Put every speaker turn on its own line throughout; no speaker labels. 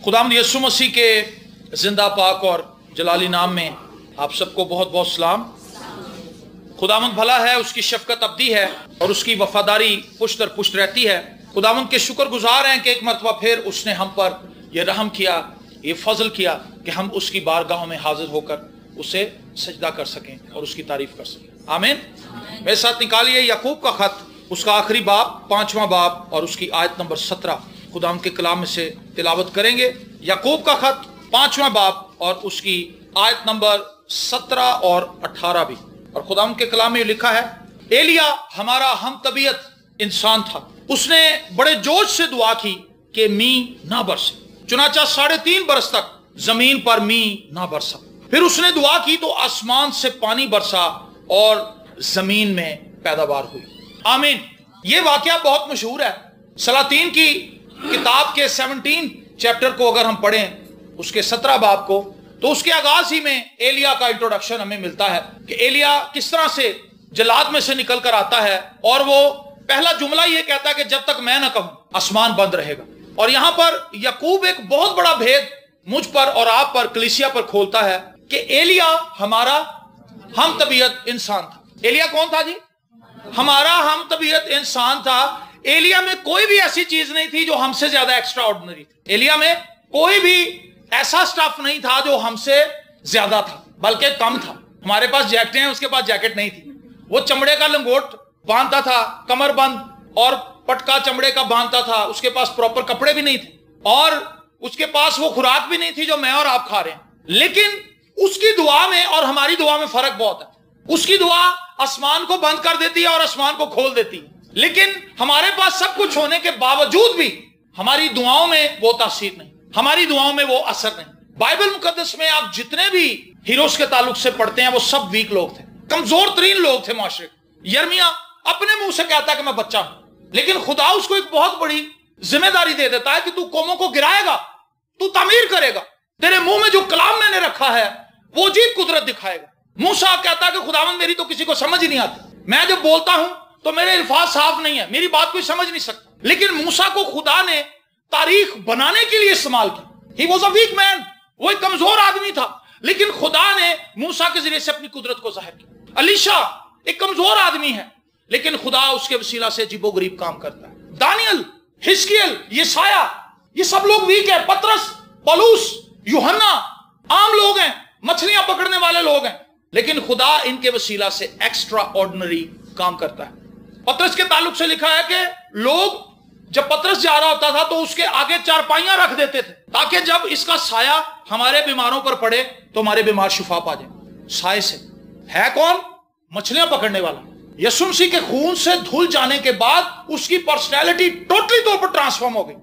खुदावंद यीशु मसीह के जिंदा पाक और जलाली नाम में आप सबको बहुत बहुत सलाम। खुदावंद भला है, उसकी शफकत अब्दी है और उसकी वफादारी पुश्त दर पुश्त रहती है। खुदावंद के शुक्रगुजार हैं कि एक मरतबा फिर उसने हम पर यह रहम किया, ये फजल किया कि हम उसकी बारगाहों में हाजिर होकर उसे सजदा कर सकें और उसकी तारीफ कर सकें। आमीन। मेरे साथ निकालिए याकूब का खत, उसका आखिरी बाब, 5वां बाब और उसकी आयत नंबर 17 खुदाम के कलाम में से तिलावत करेंगे। याकूब का खत 5वां बाब और उसकी आयत नंबर 17 और 18 भी। और खुदाम के कलाम में लिखा है, एलिया हमारा हम तबीयत इंसान था, उसने बड़े जोश से दुआ की कि मींह ना बरसे। चुनाचा 3.5 बरस तक जमीन पर मींह ना बरसा। फिर उसने दुआ की तो आसमान से पानी बरसा और जमीन में पैदावार हुई। आमीन। ये वाकया बहुत मशहूर है। सलातीन की किताब के 17 चैप्टर को अगर हम पढ़ें, उसके 17 बाब को, तो उसके आगाज ही में एलिया का इंट्रोडक्शन हमें मिलता है कि एलिया किस तरह से जलाद में से निकल कर आता है और वो पहला जुमला ये कहता है कि जब तक मैं ना कहूं आसमान बंद रहेगा। और यहां पर याकूब एक बहुत बड़ा भेद मुझ पर और आप पर, कलीसिया पर खोलता है कि एलिया हमारा हम तबीयत इंसान था। एलिया कौन था जी? हमारा हम तबीयत इंसान था। एलिया में कोई भी ऐसी चीज नहीं थी जो हमसे ज्यादा एक्स्ट्रा ऑर्डिनरी थी। एलिया में कोई भी ऐसा स्टफ नहीं था जो हमसे ज्यादा था, बल्कि कम था। हमारे पास जैकेटें हैं, उसके पास जैकेट नहीं थी। वो चमड़े का लंगोट बांधता था, कमर बंद और पटका चमड़े का बांधता था। उसके पास प्रॉपर कपड़े भी नहीं थे और उसके पास वो खुराक भी नहीं थी जो मैं और आप खा रहे हैं। लेकिन उसकी दुआ में और हमारी दुआ में फर्क बहुत है। उसकी दुआ आसमान को बंद कर देती है और आसमान को खोल देती है, लेकिन हमारे पास सब कुछ होने के बावजूद भी हमारी दुआओं में वो तासीर नहीं, हमारी दुआओं में वो असर नहीं। बाइबल मुकद्दस में आप जितने भी हीरोज के ताल्लुक से पढ़ते हैं वो सब वीक लोग थे, कमजोर तरीन लोग थे माशरे। यर्मिया अपने मुंह से कहता है कि मैं बच्चा हूं, लेकिन खुदा उसको एक बहुत बड़ी जिम्मेदारी दे देता है कि तू कौमों को गिराएगा, तू तामीर करेगा, तेरे मुंह में जो कलाम मैंने रखा है वो अजीब कुदरत दिखाएगा। मूसा कहता है कि खुदावंद मेरी तो किसी को समझ ही नहीं आती, मैं जब बोलता हूं तो मेरे अल्फाज साफ नहीं है, मेरी बात कोई समझ नहीं सकता। लेकिन मूसा को खुदा ने तारीख बनाने के लिए इस्तेमाल किया। He was a weak man, वो एक कमजोर आदमी था, लेकिन खुदा ने मूसा के जरिए से अपनी कुदरत को जाहिर किया। अलीशा एक कमजोर आदमी है, लेकिन खुदा उसके वसीला से अजीबोगरीब काम करता है। दानियल, हिजकिय्याल, यशायाह, ये सब लोग वीक है। पतरस, पौलुस, यूहन्ना आम लोग हैं, मछलियां पकड़ने वाले लोग हैं, लेकिन खुदा इनके वसीला से एक्स्ट्रा ऑर्डिनरी काम करता है। पतरस के ताल्लुक से लिखा है कि लोग जब पतरस जा रहा होता था तो उसके आगे चारपाइयां रख देते थे ताकि जब इसका साया हमारे बीमारों पर पड़े तो हमारे बीमार शिफा पा जाए। साए से है कौन? मछलियां पकड़ने वाला। यीशु मसीह के खून से धुल जाने के बाद उसकी पर्सनैलिटी टोटली तौर पर ट्रांसफॉर्म हो गई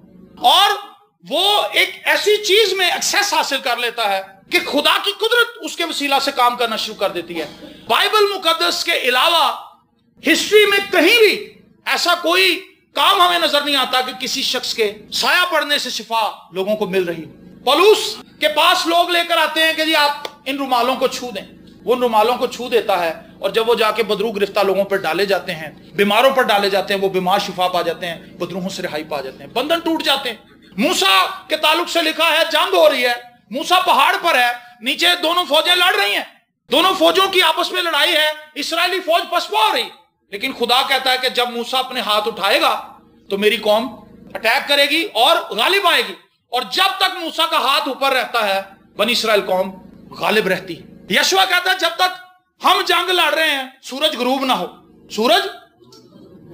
और वो एक ऐसी चीज में एक्सेस हासिल कर लेता है कि खुदा की कुदरत उसके वसीला से काम करना शुरू कर देती है। बाइबल मुकद्दस के अलावा हिस्ट्री में कहीं भी ऐसा कोई काम हमें नजर नहीं आता कि किसी शख्स के साया पड़ने से शिफा लोगों को मिल रही हो। पौलुस के पास लोग लेकर आते हैं कि जी आप इन रुमालों को छू दें, वो उन रुमालों को छू देता है और जब वो जाके बदरू गिरफ्तार लोगों पर डाले जाते हैं, बीमारों पर डाले जाते हैं, वो बीमार शिफा पा जाते हैं, बदरूहों से रिहाई पा जाते हैं, बंधन टूट जाते हैं। मूसा के ताल्लुक से लिखा है जंग हो रही है, मूसा पहाड़ पर है, नीचे दोनों फौजें लड़ रही हैं, दोनों फौजों की आपस में लड़ाई है, इस्राएली फौज पसपा हो रही, लेकिन खुदा कहता है कि जब मूसा अपने हाथ उठाएगा तो मेरी कौम अटैक करेगी और गालिब आएगी। और जब तक मूसा का हाथ ऊपर रहता है बनी इस्राएल कौम गालिब रहती है। यशवा कहता है जब तक हम जंग लड़ रहे हैं सूरज गुरूब ना हो। सूरज,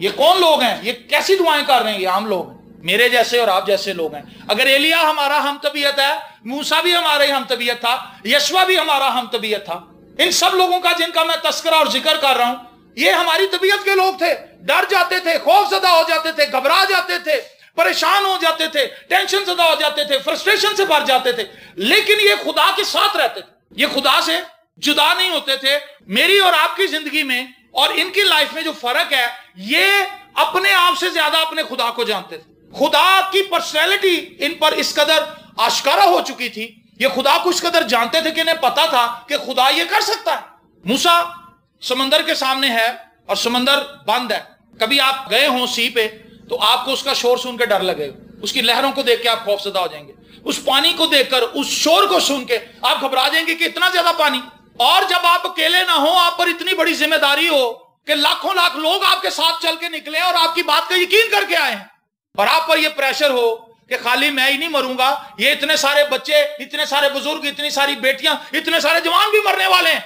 ये कौन लोग हैं? ये कैसी दुआएं कर रहे हैं? ये आम लोग हैं, मेरे जैसे और आप जैसे लोग हैं। अगर एलिया हमारा हम तबीयत है, मूसा भी हमारे हम तबीयत था, यशवा भी हमारा हम तबीयत था, इन सब लोगों का जिनका मैं तस्करा और जिक्र कर रहा हूं, ये हमारी तबीयत के लोग थे। डर जाते थे, खौफजदा हो जाते थे, घबरा जाते थे, परेशान हो जाते थे, टेंशन ज़दा हो जाते थे, फ्रस्ट्रेशन से भर जाते थे, लेकिन ये खुदा के साथ रहते थे, ये खुदा से जुदा नहीं होते थे। मेरी और आपकी जिंदगी में और इनकी लाइफ में जो फर्क है, ये अपने आप से ज्यादा अपने खुदा को जानते थे। खुदा की पर्सनैलिटी इन पर इस कदर आश्कारा हो चुकी थी, ये खुदा को इस कदर जानते थे कि इन्हें पता था कि खुदा ये कर सकता है। मूसा समंदर के सामने है और समंदर बंद है। कभी आप गए हो सी पे तो आपको उसका शोर सुन के डर लगेगा, उसकी लहरों को देख के आप खौफजदा हो जाएंगे। उस पानी को देखकर, उस शोर को सुन के आप घबरा जाएंगे कि इतना ज्यादा पानी। और जब आप अकेले ना हो, आप पर इतनी बड़ी जिम्मेदारी हो कि लाखों लाख लोग आपके साथ चल के निकले और आपकी बात का यकीन करके आए हैं, और आप पर यह प्रेशर हो कि खाली मैं ही नहीं मरूंगा, ये इतने सारे बच्चे, इतने सारे बुजुर्ग, इतनी सारी बेटियां, इतने सारे जवान भी मरने वाले हैं।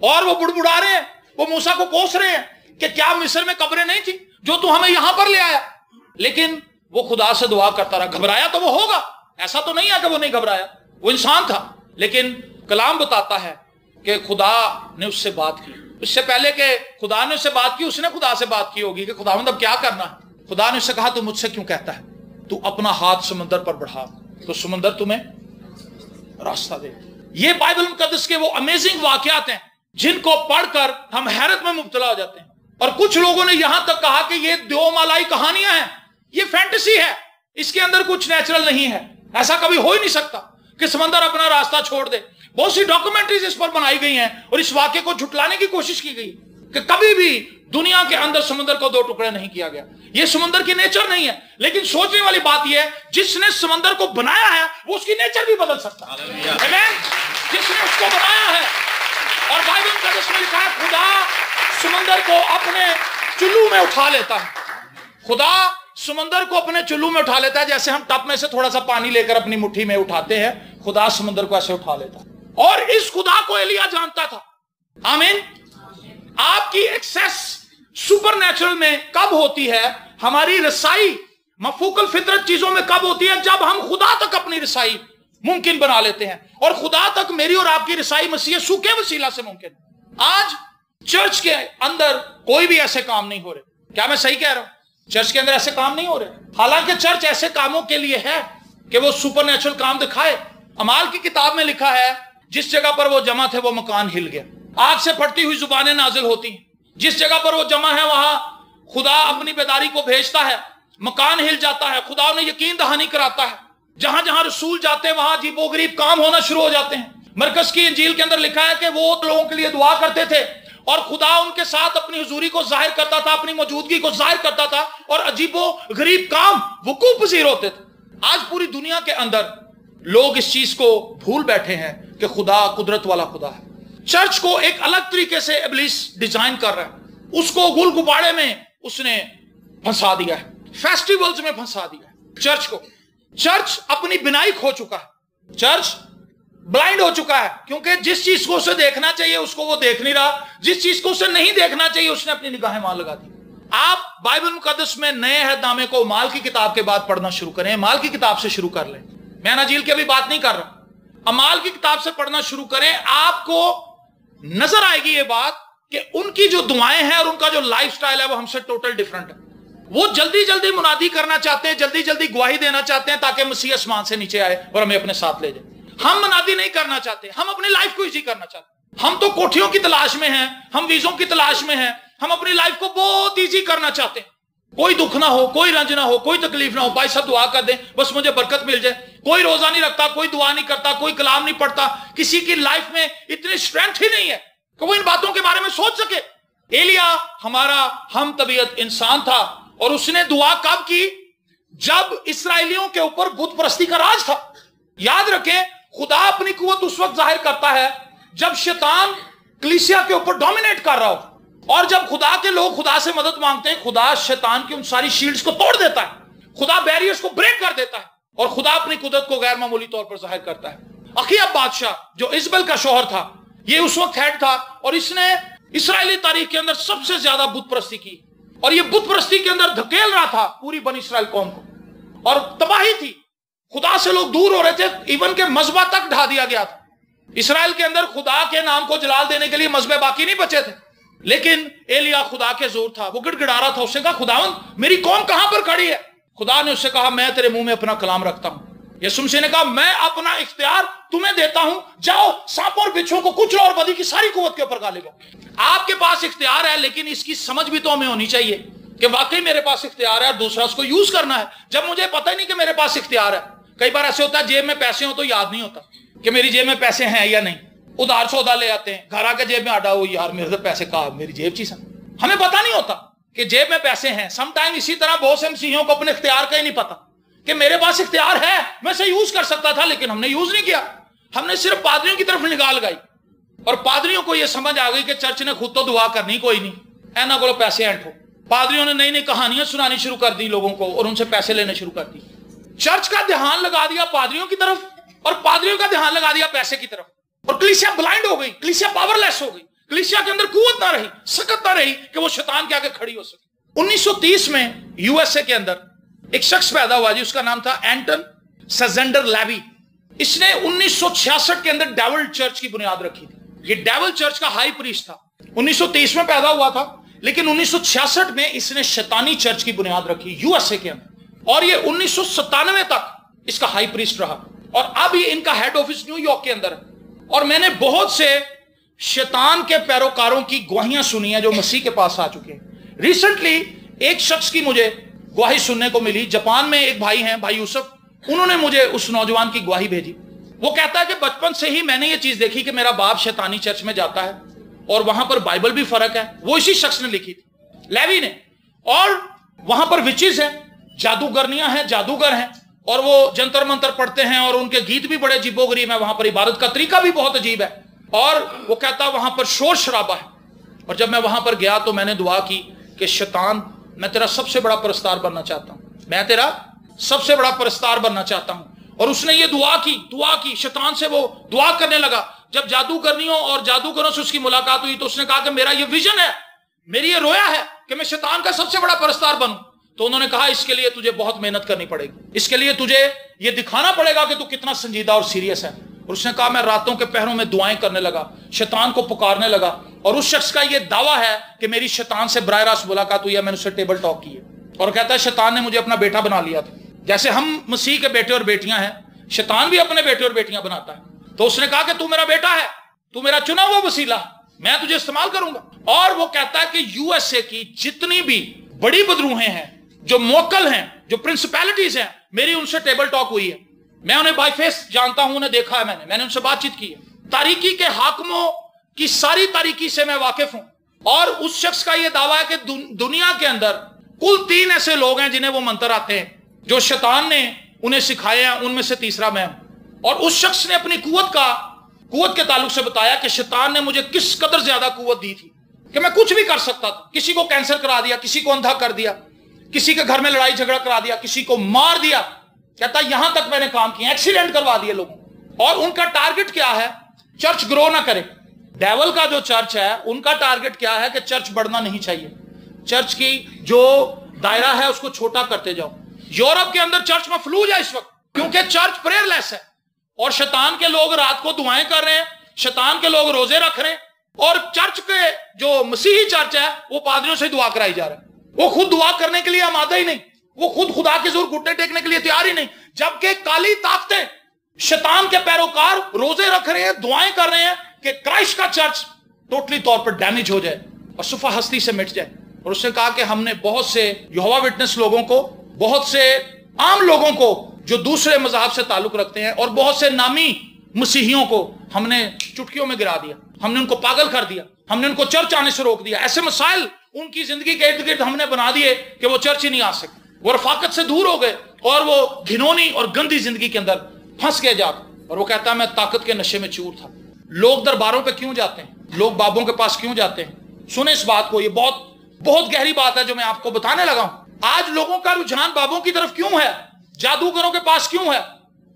और वो बुड़बुड़ा रहे हैं, वो मूसा को कोस रहे हैं कि क्या मिस्र में कब्रें नहीं थी जो तू हमें यहां पर ले आया। लेकिन वो खुदा से दुआ करता रहा। घबराया तो वो होगा, ऐसा तो नहीं है कि वो नहीं घबराया, वो इंसान था। लेकिन कलाम बताता है कि खुदा ने उससे बात की। इससे पहले कि खुदा ने उससे बात की, उसने खुदा से बात की होगी कि खुदावंद अब क्या करना है। खुदा ने उससे कहा तू मुझसे क्यों कहता है, तू अपना हाथ समंदर पर बढ़ा तो समंदर तुम्हें रास्ता दे। ये बाइबल मुकद्दस के वो अमेजिंग वाकयात हैं जिनको पढ़कर हम हैरत में मुब्तला हो जाते हैं। और कुछ लोगों ने यहां तक कहा कि ये दो मालाई कहानियां हैं, ये फैंटेसी है, इसके अंदर कुछ नेचुरल नहीं है, ऐसा कभी हो ही नहीं सकता कि समंदर अपना रास्ता छोड़ दे। बहुत सी डॉक्यूमेंट्रीज इस पर बनाई गई हैं और इस वाक्य को झुटलाने की कोशिश की गई कि कभी भी दुनिया के अंदर समुद्र को दो टुकड़े नहीं किया गया। यह समुद्र की नेचर नहीं है। लेकिन सोचने वाली बात यह है, जिसने समुद्र को बनाया है वो उसकी नेचर भी बदल सकता है। आमीन। जिसने उसको बनाया है, और बाइबल में लिखा है खुदा समुद्र को अपने चुल्लू में उठा लेता है। खुदा समुद्र को अपने चुल्लू में उठा लेता है, जैसे हम टप में से थोड़ा सा पानी लेकर अपनी मुट्ठी में उठाते हैं, खुदा समुद्र को ऐसे उठा लेता है। और इस खुदा को एलिया जानता था। आमीन। आपकी एक्सेस सुपरनैचुरल में कब होती है, हमारी रसाई मफूकल फितरत चीजों में कब होती है, जब हम खुदा तक अपनी रसाई मुमकिन बना लेते हैं। और खुदा तक मेरी और आपकी रसाई मसीह यीशु के वसीला से मुमकिन। आज चर्च के अंदर कोई भी ऐसे काम नहीं हो रहे। क्या मैं सही कह रहा हूं? चर्च के अंदर ऐसे काम नहीं हो रहे। हालांकि चर्च ऐसे कामों के लिए है कि वो सुपरनैचुरल काम दिखाए। अमाल की किताब में लिखा है, जिस जगह पर वो जमा थे वो मकान हिल गया, आग से फटती हुई जुबानें नाजिल होती। जिस जगह पर वो जमा है वहां खुदा अपनी बेदारी को भेजता है, मकान हिल जाता है, खुदा उन्हें यकीन दहानी कराता है। जहां जहां रसूल जाते हैं वहां अजीबोगरीब काम होना शुरू हो जाते हैं। मरकज की इंजील के अंदर लिखा है कि वो लोगों के लिए दुआ करते थे और खुदा उनके साथ अपनी हुजूरी को जाहिर करता था, अपनी मौजूदगी को जाहिर करता था, और अजीबोगरीब काम वकूअ पजीर होते थे। आज पूरी दुनिया के अंदर लोग इस चीज को भूल बैठे हैं कि खुदा कुदरत वाला खुदा है। चर्च को एक अलग तरीके से इब्लीस डिजाइन कर रहा है, उसको गुल गुबाड़े में उसने फंसा दिया है, फेस्टिवल्स में फंसा दिया है चर्च को। चर्च अपनी बिनाई खो चुका है, चर्च ब्लाइंड हो चुका है, क्योंकि जिस चीज को उसे देखना चाहिए उसको वो देख नहीं रहा, जिस चीज को उसे नहीं देखना चाहिए उसने अपनी निगाहें वहां लगा दी। आप बाइबल मुकद्दस में नए अहदनामे को माल की किताब के बाद पढ़ना शुरू करें, माल की किताब से शुरू कर लें। मैं नजील की अभी बात नहीं कर रहा, अमाल की किताब से पढ़ना शुरू करें। आपको नजर आएगी ये बात कि उनकी जो दुआएं हैं और उनका जो लाइफस्टाइल है वो हमसे टोटल डिफरेंट है। वो जल्दी जल्दी मुनादी करना चाहते हैं, जल्दी जल्दी गवाही देना चाहते हैं ताकि मसीह आसमान से नीचे आए और हमें अपने साथ ले जाए। हम मुनादी नहीं करना चाहते, हम अपनी लाइफ को इजी करना चाहते हैं। हम तो कोठियों की तलाश में हैं, हम वीजों की तलाश में हैं, हम अपनी लाइफ को बहुत इजी करना चाहते हैं। कोई दुख ना हो, कोई रंज ना हो, कोई तकलीफ ना हो, भाई सब दुआ कर दें बस मुझे बरकत मिल जाए। कोई रोजा नहीं रखता, कोई दुआ नहीं करता, कोई कलाम नहीं पढ़ता, किसी की लाइफ में इतनी स्ट्रेंथ ही नहीं है कि वो इन बातों के बारे में सोच सके। एलिया हमारा हम तबीयत इंसान था और उसने दुआ कब की? जब इसराइलियों के ऊपर बुत परस्ती का राज था। याद रखें, खुदा अपनी कुव्वत उस वक्त जाहिर करता है जब शैतान कलीसिया के ऊपर डोमिनेट कर रहा हो, और जब खुदा के लोग खुदा से मदद मांगते हैं, खुदा शैतान की उन सारी शील्ड्स को तोड़ देता है, खुदा बैरियर्स को ब्रेक कर देता है और खुदा अपनी कुदरत को गैर मामूली तौर पर जाहिर करता है। अखीब बादशाह जो इजबल का शोहर था, ये उस वक्त हेड था और इसने इसराइली तारीख के अंदर सबसे ज्यादा बुत परस्ती की, और ये बुत परस्ती के अंदर धकेल रहा था पूरी बनी इसराइल कौम को, और तबाही थी। खुदा से लोग दूर हो रहे थे, इवन के मजबा तक ढा दिया गया था। इसराइल के अंदर खुदा के नाम को जलाल देने के लिए मजबे बाकी नहीं बचे थे। लेकिन एलिया खुदा के जोर था, वो गिड़गिड़ा रहा था। उसने कहा खुदावंद मेरी कौम कहां पर खड़ी है? खुदा ने उससे कहा मैं तेरे मुंह में अपना कलाम रखता हूं। यीशु मसीह ने कहा मैं अपना इख्तियार तुम्हें देता हूं, जाओ सांपों और बिच्छुओं को कुचलो और बदी की सारी कुव्वत के ऊपर गालिब हो। आपके पास इख्तियार है, लेकिन इसकी समझ भी तो हमें होनी चाहिए कि वाकई मेरे पास इख्तियार है और दूसरा उसको यूज करना है। जब मुझे पता ही नहीं कि मेरे पास इख्तियार है, कई बार ऐसे होता है जेब में पैसे हो तो याद नहीं होता कि मेरी जेब में पैसे हैं या नहीं। उधार सौदा ले आते हैं, घर आके जेब में आडा हो यार मेरे तो पैसे कहा मेरी जेब चीज, हमें पता नहीं होता कि जेब में पैसे हैं। समटाइम इसी तरह बहुत से मसीहियों को अपने इख्तियार का ही नहीं पता کہ میرے پاس اختیار ہے، میں اسے یوز کر سکتا تھا، لیکن ہم نے یوز نہیں کیا. ہم نے صرف پادریوں کی طرف نگاہ لگائی، اور پادریوں کو یہ سمجھ آ گئی کہ چرچ نے خود تو دعا کرنی کوئی نہیں، اینا کو پیسے اینٹھو. پادریوں نے نئی نئی کہانیاں سنانی شروع کر دی لوگوں کو، اور ان سے پیسے لینے شروع کر دی. چرچ کا دھیان لگا دیا پادریوں کی طرف، اور پادریوں کا دھیان لگا دیا پیسے کی طرف، اور کلیسیا بلائنڈ ہو گئی، کلیسیا پاور لیس ہو گئی، کلیسیا کے اندر قوت نہ رہی، سکت نہ رہی کہ وہ شیطان کے آگے کھڑی ہو سکے. 1930 میں یو ایس اے کے اندر ایک شخص پیدا ہوا جی، اس کا نام تھا اینٹن سزینڈر لیوی. اس نے 1966 کے اندر ڈیول چرچ کی بنیاد رکھی تھی. یہ ڈیول چرچ کا ہائی پریسٹ تھا. 1930 میں پیدا ہوا تھا، لیکن 1966 میں اس نے شیطانی چرچ کی بنیاد رکھی یو ایس اے کے اندر، اور یہ 1997 تک اس کا ہائی پریسٹ رہا، اور اب یہ ان کا ہیڈ آفس نیو یارک کے اندر ہے. اور میں نے بہت سے شیطان کے پیروکاروں کی گواہیاں سنی ہیں جو مسیح کے پاس آ چکے ہیں. ریسنٹلی ایک شخص کی مجھے گواہی سننے کو ملی. جاپان میں ایک بھائی ہیں، بھائی یوسف، انہوں نے مجھے اس نوجوان کی گواہی بھیجی. وہ کہتا ہے کہ بچپن سے ہی میں نے یہ چیز دیکھی کہ میرا باپ شیطانی چرچ میں جاتا ہے، اور وہاں پر بائبل بھی فرق ہے. وہ اسی شخص نے لکھی تھی، لیوی نے. اور وہاں پر وچز ہیں، جادوگرنیاں ہیں، جادوگر ہیں، اور وہ جنتر منتر پڑھتے ہیں، اور ان کے گیت بھی بڑے عجیب و غریب ہیں. وہاں پر عبادت کا طریقہ بھی بہت عجیب ہے. اور وہ کہتا ہے وہاں پر شور شرابہ ہے. اور جب میں وہاں پر گیا تو میں نے دعا کی کہ شیطان، میں تیرا سب سے بڑا پرستار بننا چاہتا ہوں، میں تیرا سب سے بڑا پرستار بننا چاہتا ہوں. اور اس نے یہ دعا کی شیطان سے وہ دعا کرنے لگا. جب جادوگرنیوں اور جادوگروں سے اس کی ملاقات ہوئی تو اس نے کہا کہ میرا یہ ویژن ہے، میری یہ رویا ہے کہ میں شیطان کا سب سے بڑا پرستار بنوں. تو انہوں نے کہا اس کے لیے تجھے بہت محنت کرنی پڑے گی، اس کے لیے تجھے یہ دکھانا پڑے گا کہ تو کتنا سنجیدہ اور سیریس ہے. اور اس نے کہا میں راتوں کے پہروں میں دعائیں کرنے لگا، شیطان کو پکارنے لگا. اور اس شخص کا یہ دعویٰ ہے کہ میری شیطان سے براہ راست ملاقات ہوئی ہے، میں نے اس سے ٹیبل ٹاک کی ہے. اور کہتا ہے شیطان نے مجھے اپنا بیٹا بنا لیا تھا. جیسے ہم مسیح کے بیٹے اور بیٹیاں ہیں، شیطان بھی اپنے بیٹے اور بیٹیاں بناتا ہے. تو اس نے کہا کہ تو میرا بیٹا ہے، تو میرا چنا ہوا وسیلہ، میں تجھے استعمال کروں گا. اور وہ کہتا ہے کہ یو ایس اے کی جتنی بھی بڑی بدروہیں ہیں، جو موکل ہیں، جو پرنسپیلٹیز ہیں، میری ان سے ٹیبل ٹاک ہوئی ہے. میں انہیں بائی فیس جانتا ہوں، انہیں دیکھا ہے، میں نے ان سے بات چیت کی ہے. تاریکی کے حاکموں کی ساری تاریکی سے میں واقف ہوں. اور اس شخص کا یہ دعویٰ ہے کہ دنیا کے اندر کل 3 ایسے لوگ ہیں جنہیں وہ منتر آتے ہیں، جو شیطان نے انہیں سکھائے ہیں. ان میں سے تیسرا میں ہوں. اور اس شخص نے اپنی قوت کے تعلق سے بتایا کہ شیطان نے مجھے کس قدر زیادہ قوت دی تھی کہ میں کچھ بھی کر سکتا تھا. کسی کو کینسر کرا دیا، کسی کو اندھا کر دیا، کسی کے گھر میں لڑائی جھگڑا کرا دیا، کسی کو مار دیا. کہتا یہاں تک میں نے کام کیا، ایکسیڈنٹ کروا دیے لوگوں. اور ان کا ٹارگٹ کیا ہے؟ چرچ گرو نہ کرے. ڈیول کا جو چرچ ہے ان کا ٹارگٹ کیا ہے کہ چرچ بڑھنا نہیں چاہیے، چرچ کی جو دائرہ ہے اس کو چھوٹا کرتے جاؤ. یورپ کے اندر چرچ میں فلوج ہے اس وقت، کیونکہ چرچ پریئر لیس ہے، اور شیطان کے لوگ رات کو دعائیں کر رہے ہیں، شیطان کے لوگ روزے رکھ رہے ہیں. اور چرچ کے جو مسیحی چرچ ہے وہ پادریوں سے دعا کرائی جا رہا ہے. وہ خود دعا کرنے کے لیے آمادہ ہی نہیں، وہ خود خدا کے زور گھٹنے ٹیکنے کے لیے تیار ہی نہیں. جبکہ کالی طاقتیں، شیطان کے پیروکار روزے رکھ رہے ہیں، دعائیں کر رہے ہیں کہ کرائسٹ کا چرچ ٹوٹلی طور پر ڈیمیج ہو جائے اور صفحہ ہستی سے مٹ جائے. اور اس نے کہا کہ ہم نے بہت سے یہوہ وٹنس لوگوں کو، بہت سے عام لوگوں کو جو دوسرے مذہب سے تعلق رکھتے ہیں، اور بہت سے نامی مسیحیوں کو ہم نے چٹکیوں میں گرا دیا. ہم نے ان کو پاگل کر دیا، ہم نے ان کو چرچ آنے سے روک دیا. ایسے مسائل ان کی زندگی کے ارد گرد ہم نے بنا دیے کہ وہ چرچ ہی نہیں آ سکتے. وہ رفاقت سے دور ہو گئے اور وہ گھنونی اور گندی زندگی کے اندر پھنس گئے جا. اور وہ کہتا ہے میں طاقت کے نشے میں چور تھا. لوگ درباروں پہ کیوں جاتے ہیں؟ لوگ بابوں کے پاس کیوں جاتے ہیں؟ سنیں اس بات کو، یہ بہت گہری بات ہے جو میں آپ کو بتانے لگا ہوں. آج لوگوں کا رجحان بابوں کی طرف کیوں ہے؟ جادوگروں کے پاس کیوں ہے؟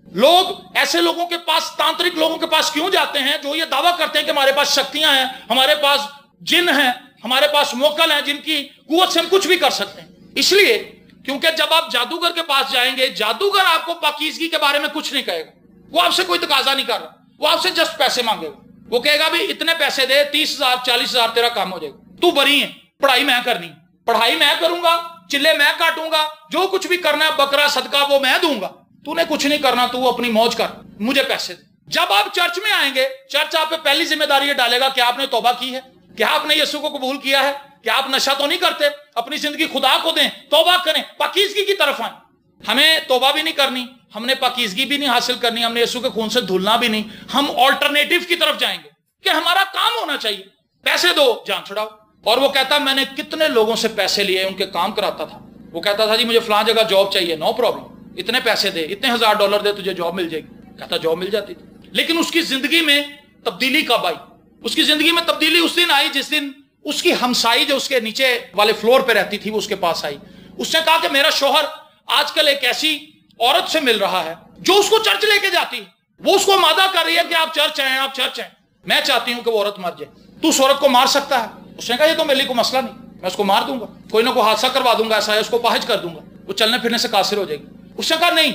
لوگ ایسے لوگوں کے پاس، تانترک لوگوں کے پاس کیوں جاتے ہیں جو یہ دعویٰ کرتے ہیں کہ ہمارے پاس شکتیاں ہیں، ہمارے پاس جن ہیں، ہمارے پاس موکل ہیں جن کی قوت سے ہم کچھ بھی کر سکتے ہیں. اس لیے کیونکہ جب آپ جادوگر کے پاس جائیں گے، جادوگر آپ کو پاکیزگی کے بارے میں کچھ نہیں کہے گا. وہ آپ سے کوئی تقاضا نہیں کر رہا، وہ آپ سے جسٹ پیسے مانگے گا. وہ کہے گا بھی اتنے پیسے دے، 30,000 40,000 تیرا کام ہو جائے گا. تو بری ہے، پڑھائی میں کرنی، پڑھائی میں کروں گا، چلے میں کاٹوں گا، جو کچھ بھی کرنا ہے بکرا صدقہ وہ میں دوں گا. تو نے کچھ نہیں کرنا، تو اپنی موج کر، مجھے پیسے دے. جب آپ چرچ میں آئیں گے، چرچ آپ پہ پہلی ذمہ داری یہ ڈالے گا کہ آپ نے توبہ کی ہے، کیا آپ نے یسوع کو قبول کیا ہے، کہ آپ نشہ تو نہیں کرتے، اپنی زندگی خدا کو دیں، توبہ کریں، پاکیزگی کی طرف آئیں. ہمیں توبہ بھی نہیں کرنی، ہم نے پاکیزگی بھی نہیں حاصل کرنی، ہم نے یسوع کے خون سے دھلنا بھی نہیں. ہم آلٹرنیٹیو کی طرف جائیں گے کہ ہمارا کام ہونا چاہیے، پیسے دو جان چھڑاؤ. اور وہ کہتا میں نے کتنے لوگوں سے پیسے لیے، ان کے کام کراتا تھا. وہ کہتا تھا جی مجھے فلاں جگہ جاب چاہیے، نو پرابلم. اتنے پیسے دے, اتنے $1000 دے, تجھے جاب مل جائے گی. کہتا جاب مل جاتی تھی. لیکن اس کی زندگی میں تبدیلی کب آئی؟ اس کی زندگی میں تبدیلی اس دن آئی جس دن اس کی ہمسائی جو اس کے نیچے والے فلور پہ رہتی تھی وہ اس کے پاس آئی. اس نے کہا کہ میرا شوہر آج کل ایک ایسی عورت سے مل رہا ہے جو اس کو چرچ لے کے جاتی ہے, وہ اس کو مادہ کر رہی ہے کہ آپ چرچ ہیں, آپ چرچ ہیں. میں چاہتی ہوں کہ وہ عورت مر جائے. تو اس عورت کو مار سکتا ہے؟ اس نے کہا یہ تو میرے لیے کوئی مسئلہ نہیں, میں اس کو مار دوں گا, کوئی نہ کوئی حادثہ کروا دوں گا ایسا ہے, اس کو پاہج کر دوں گا, وہ چلنے پھرنے سے قاصر ہو جائے گی. اس نے کہا نہیں,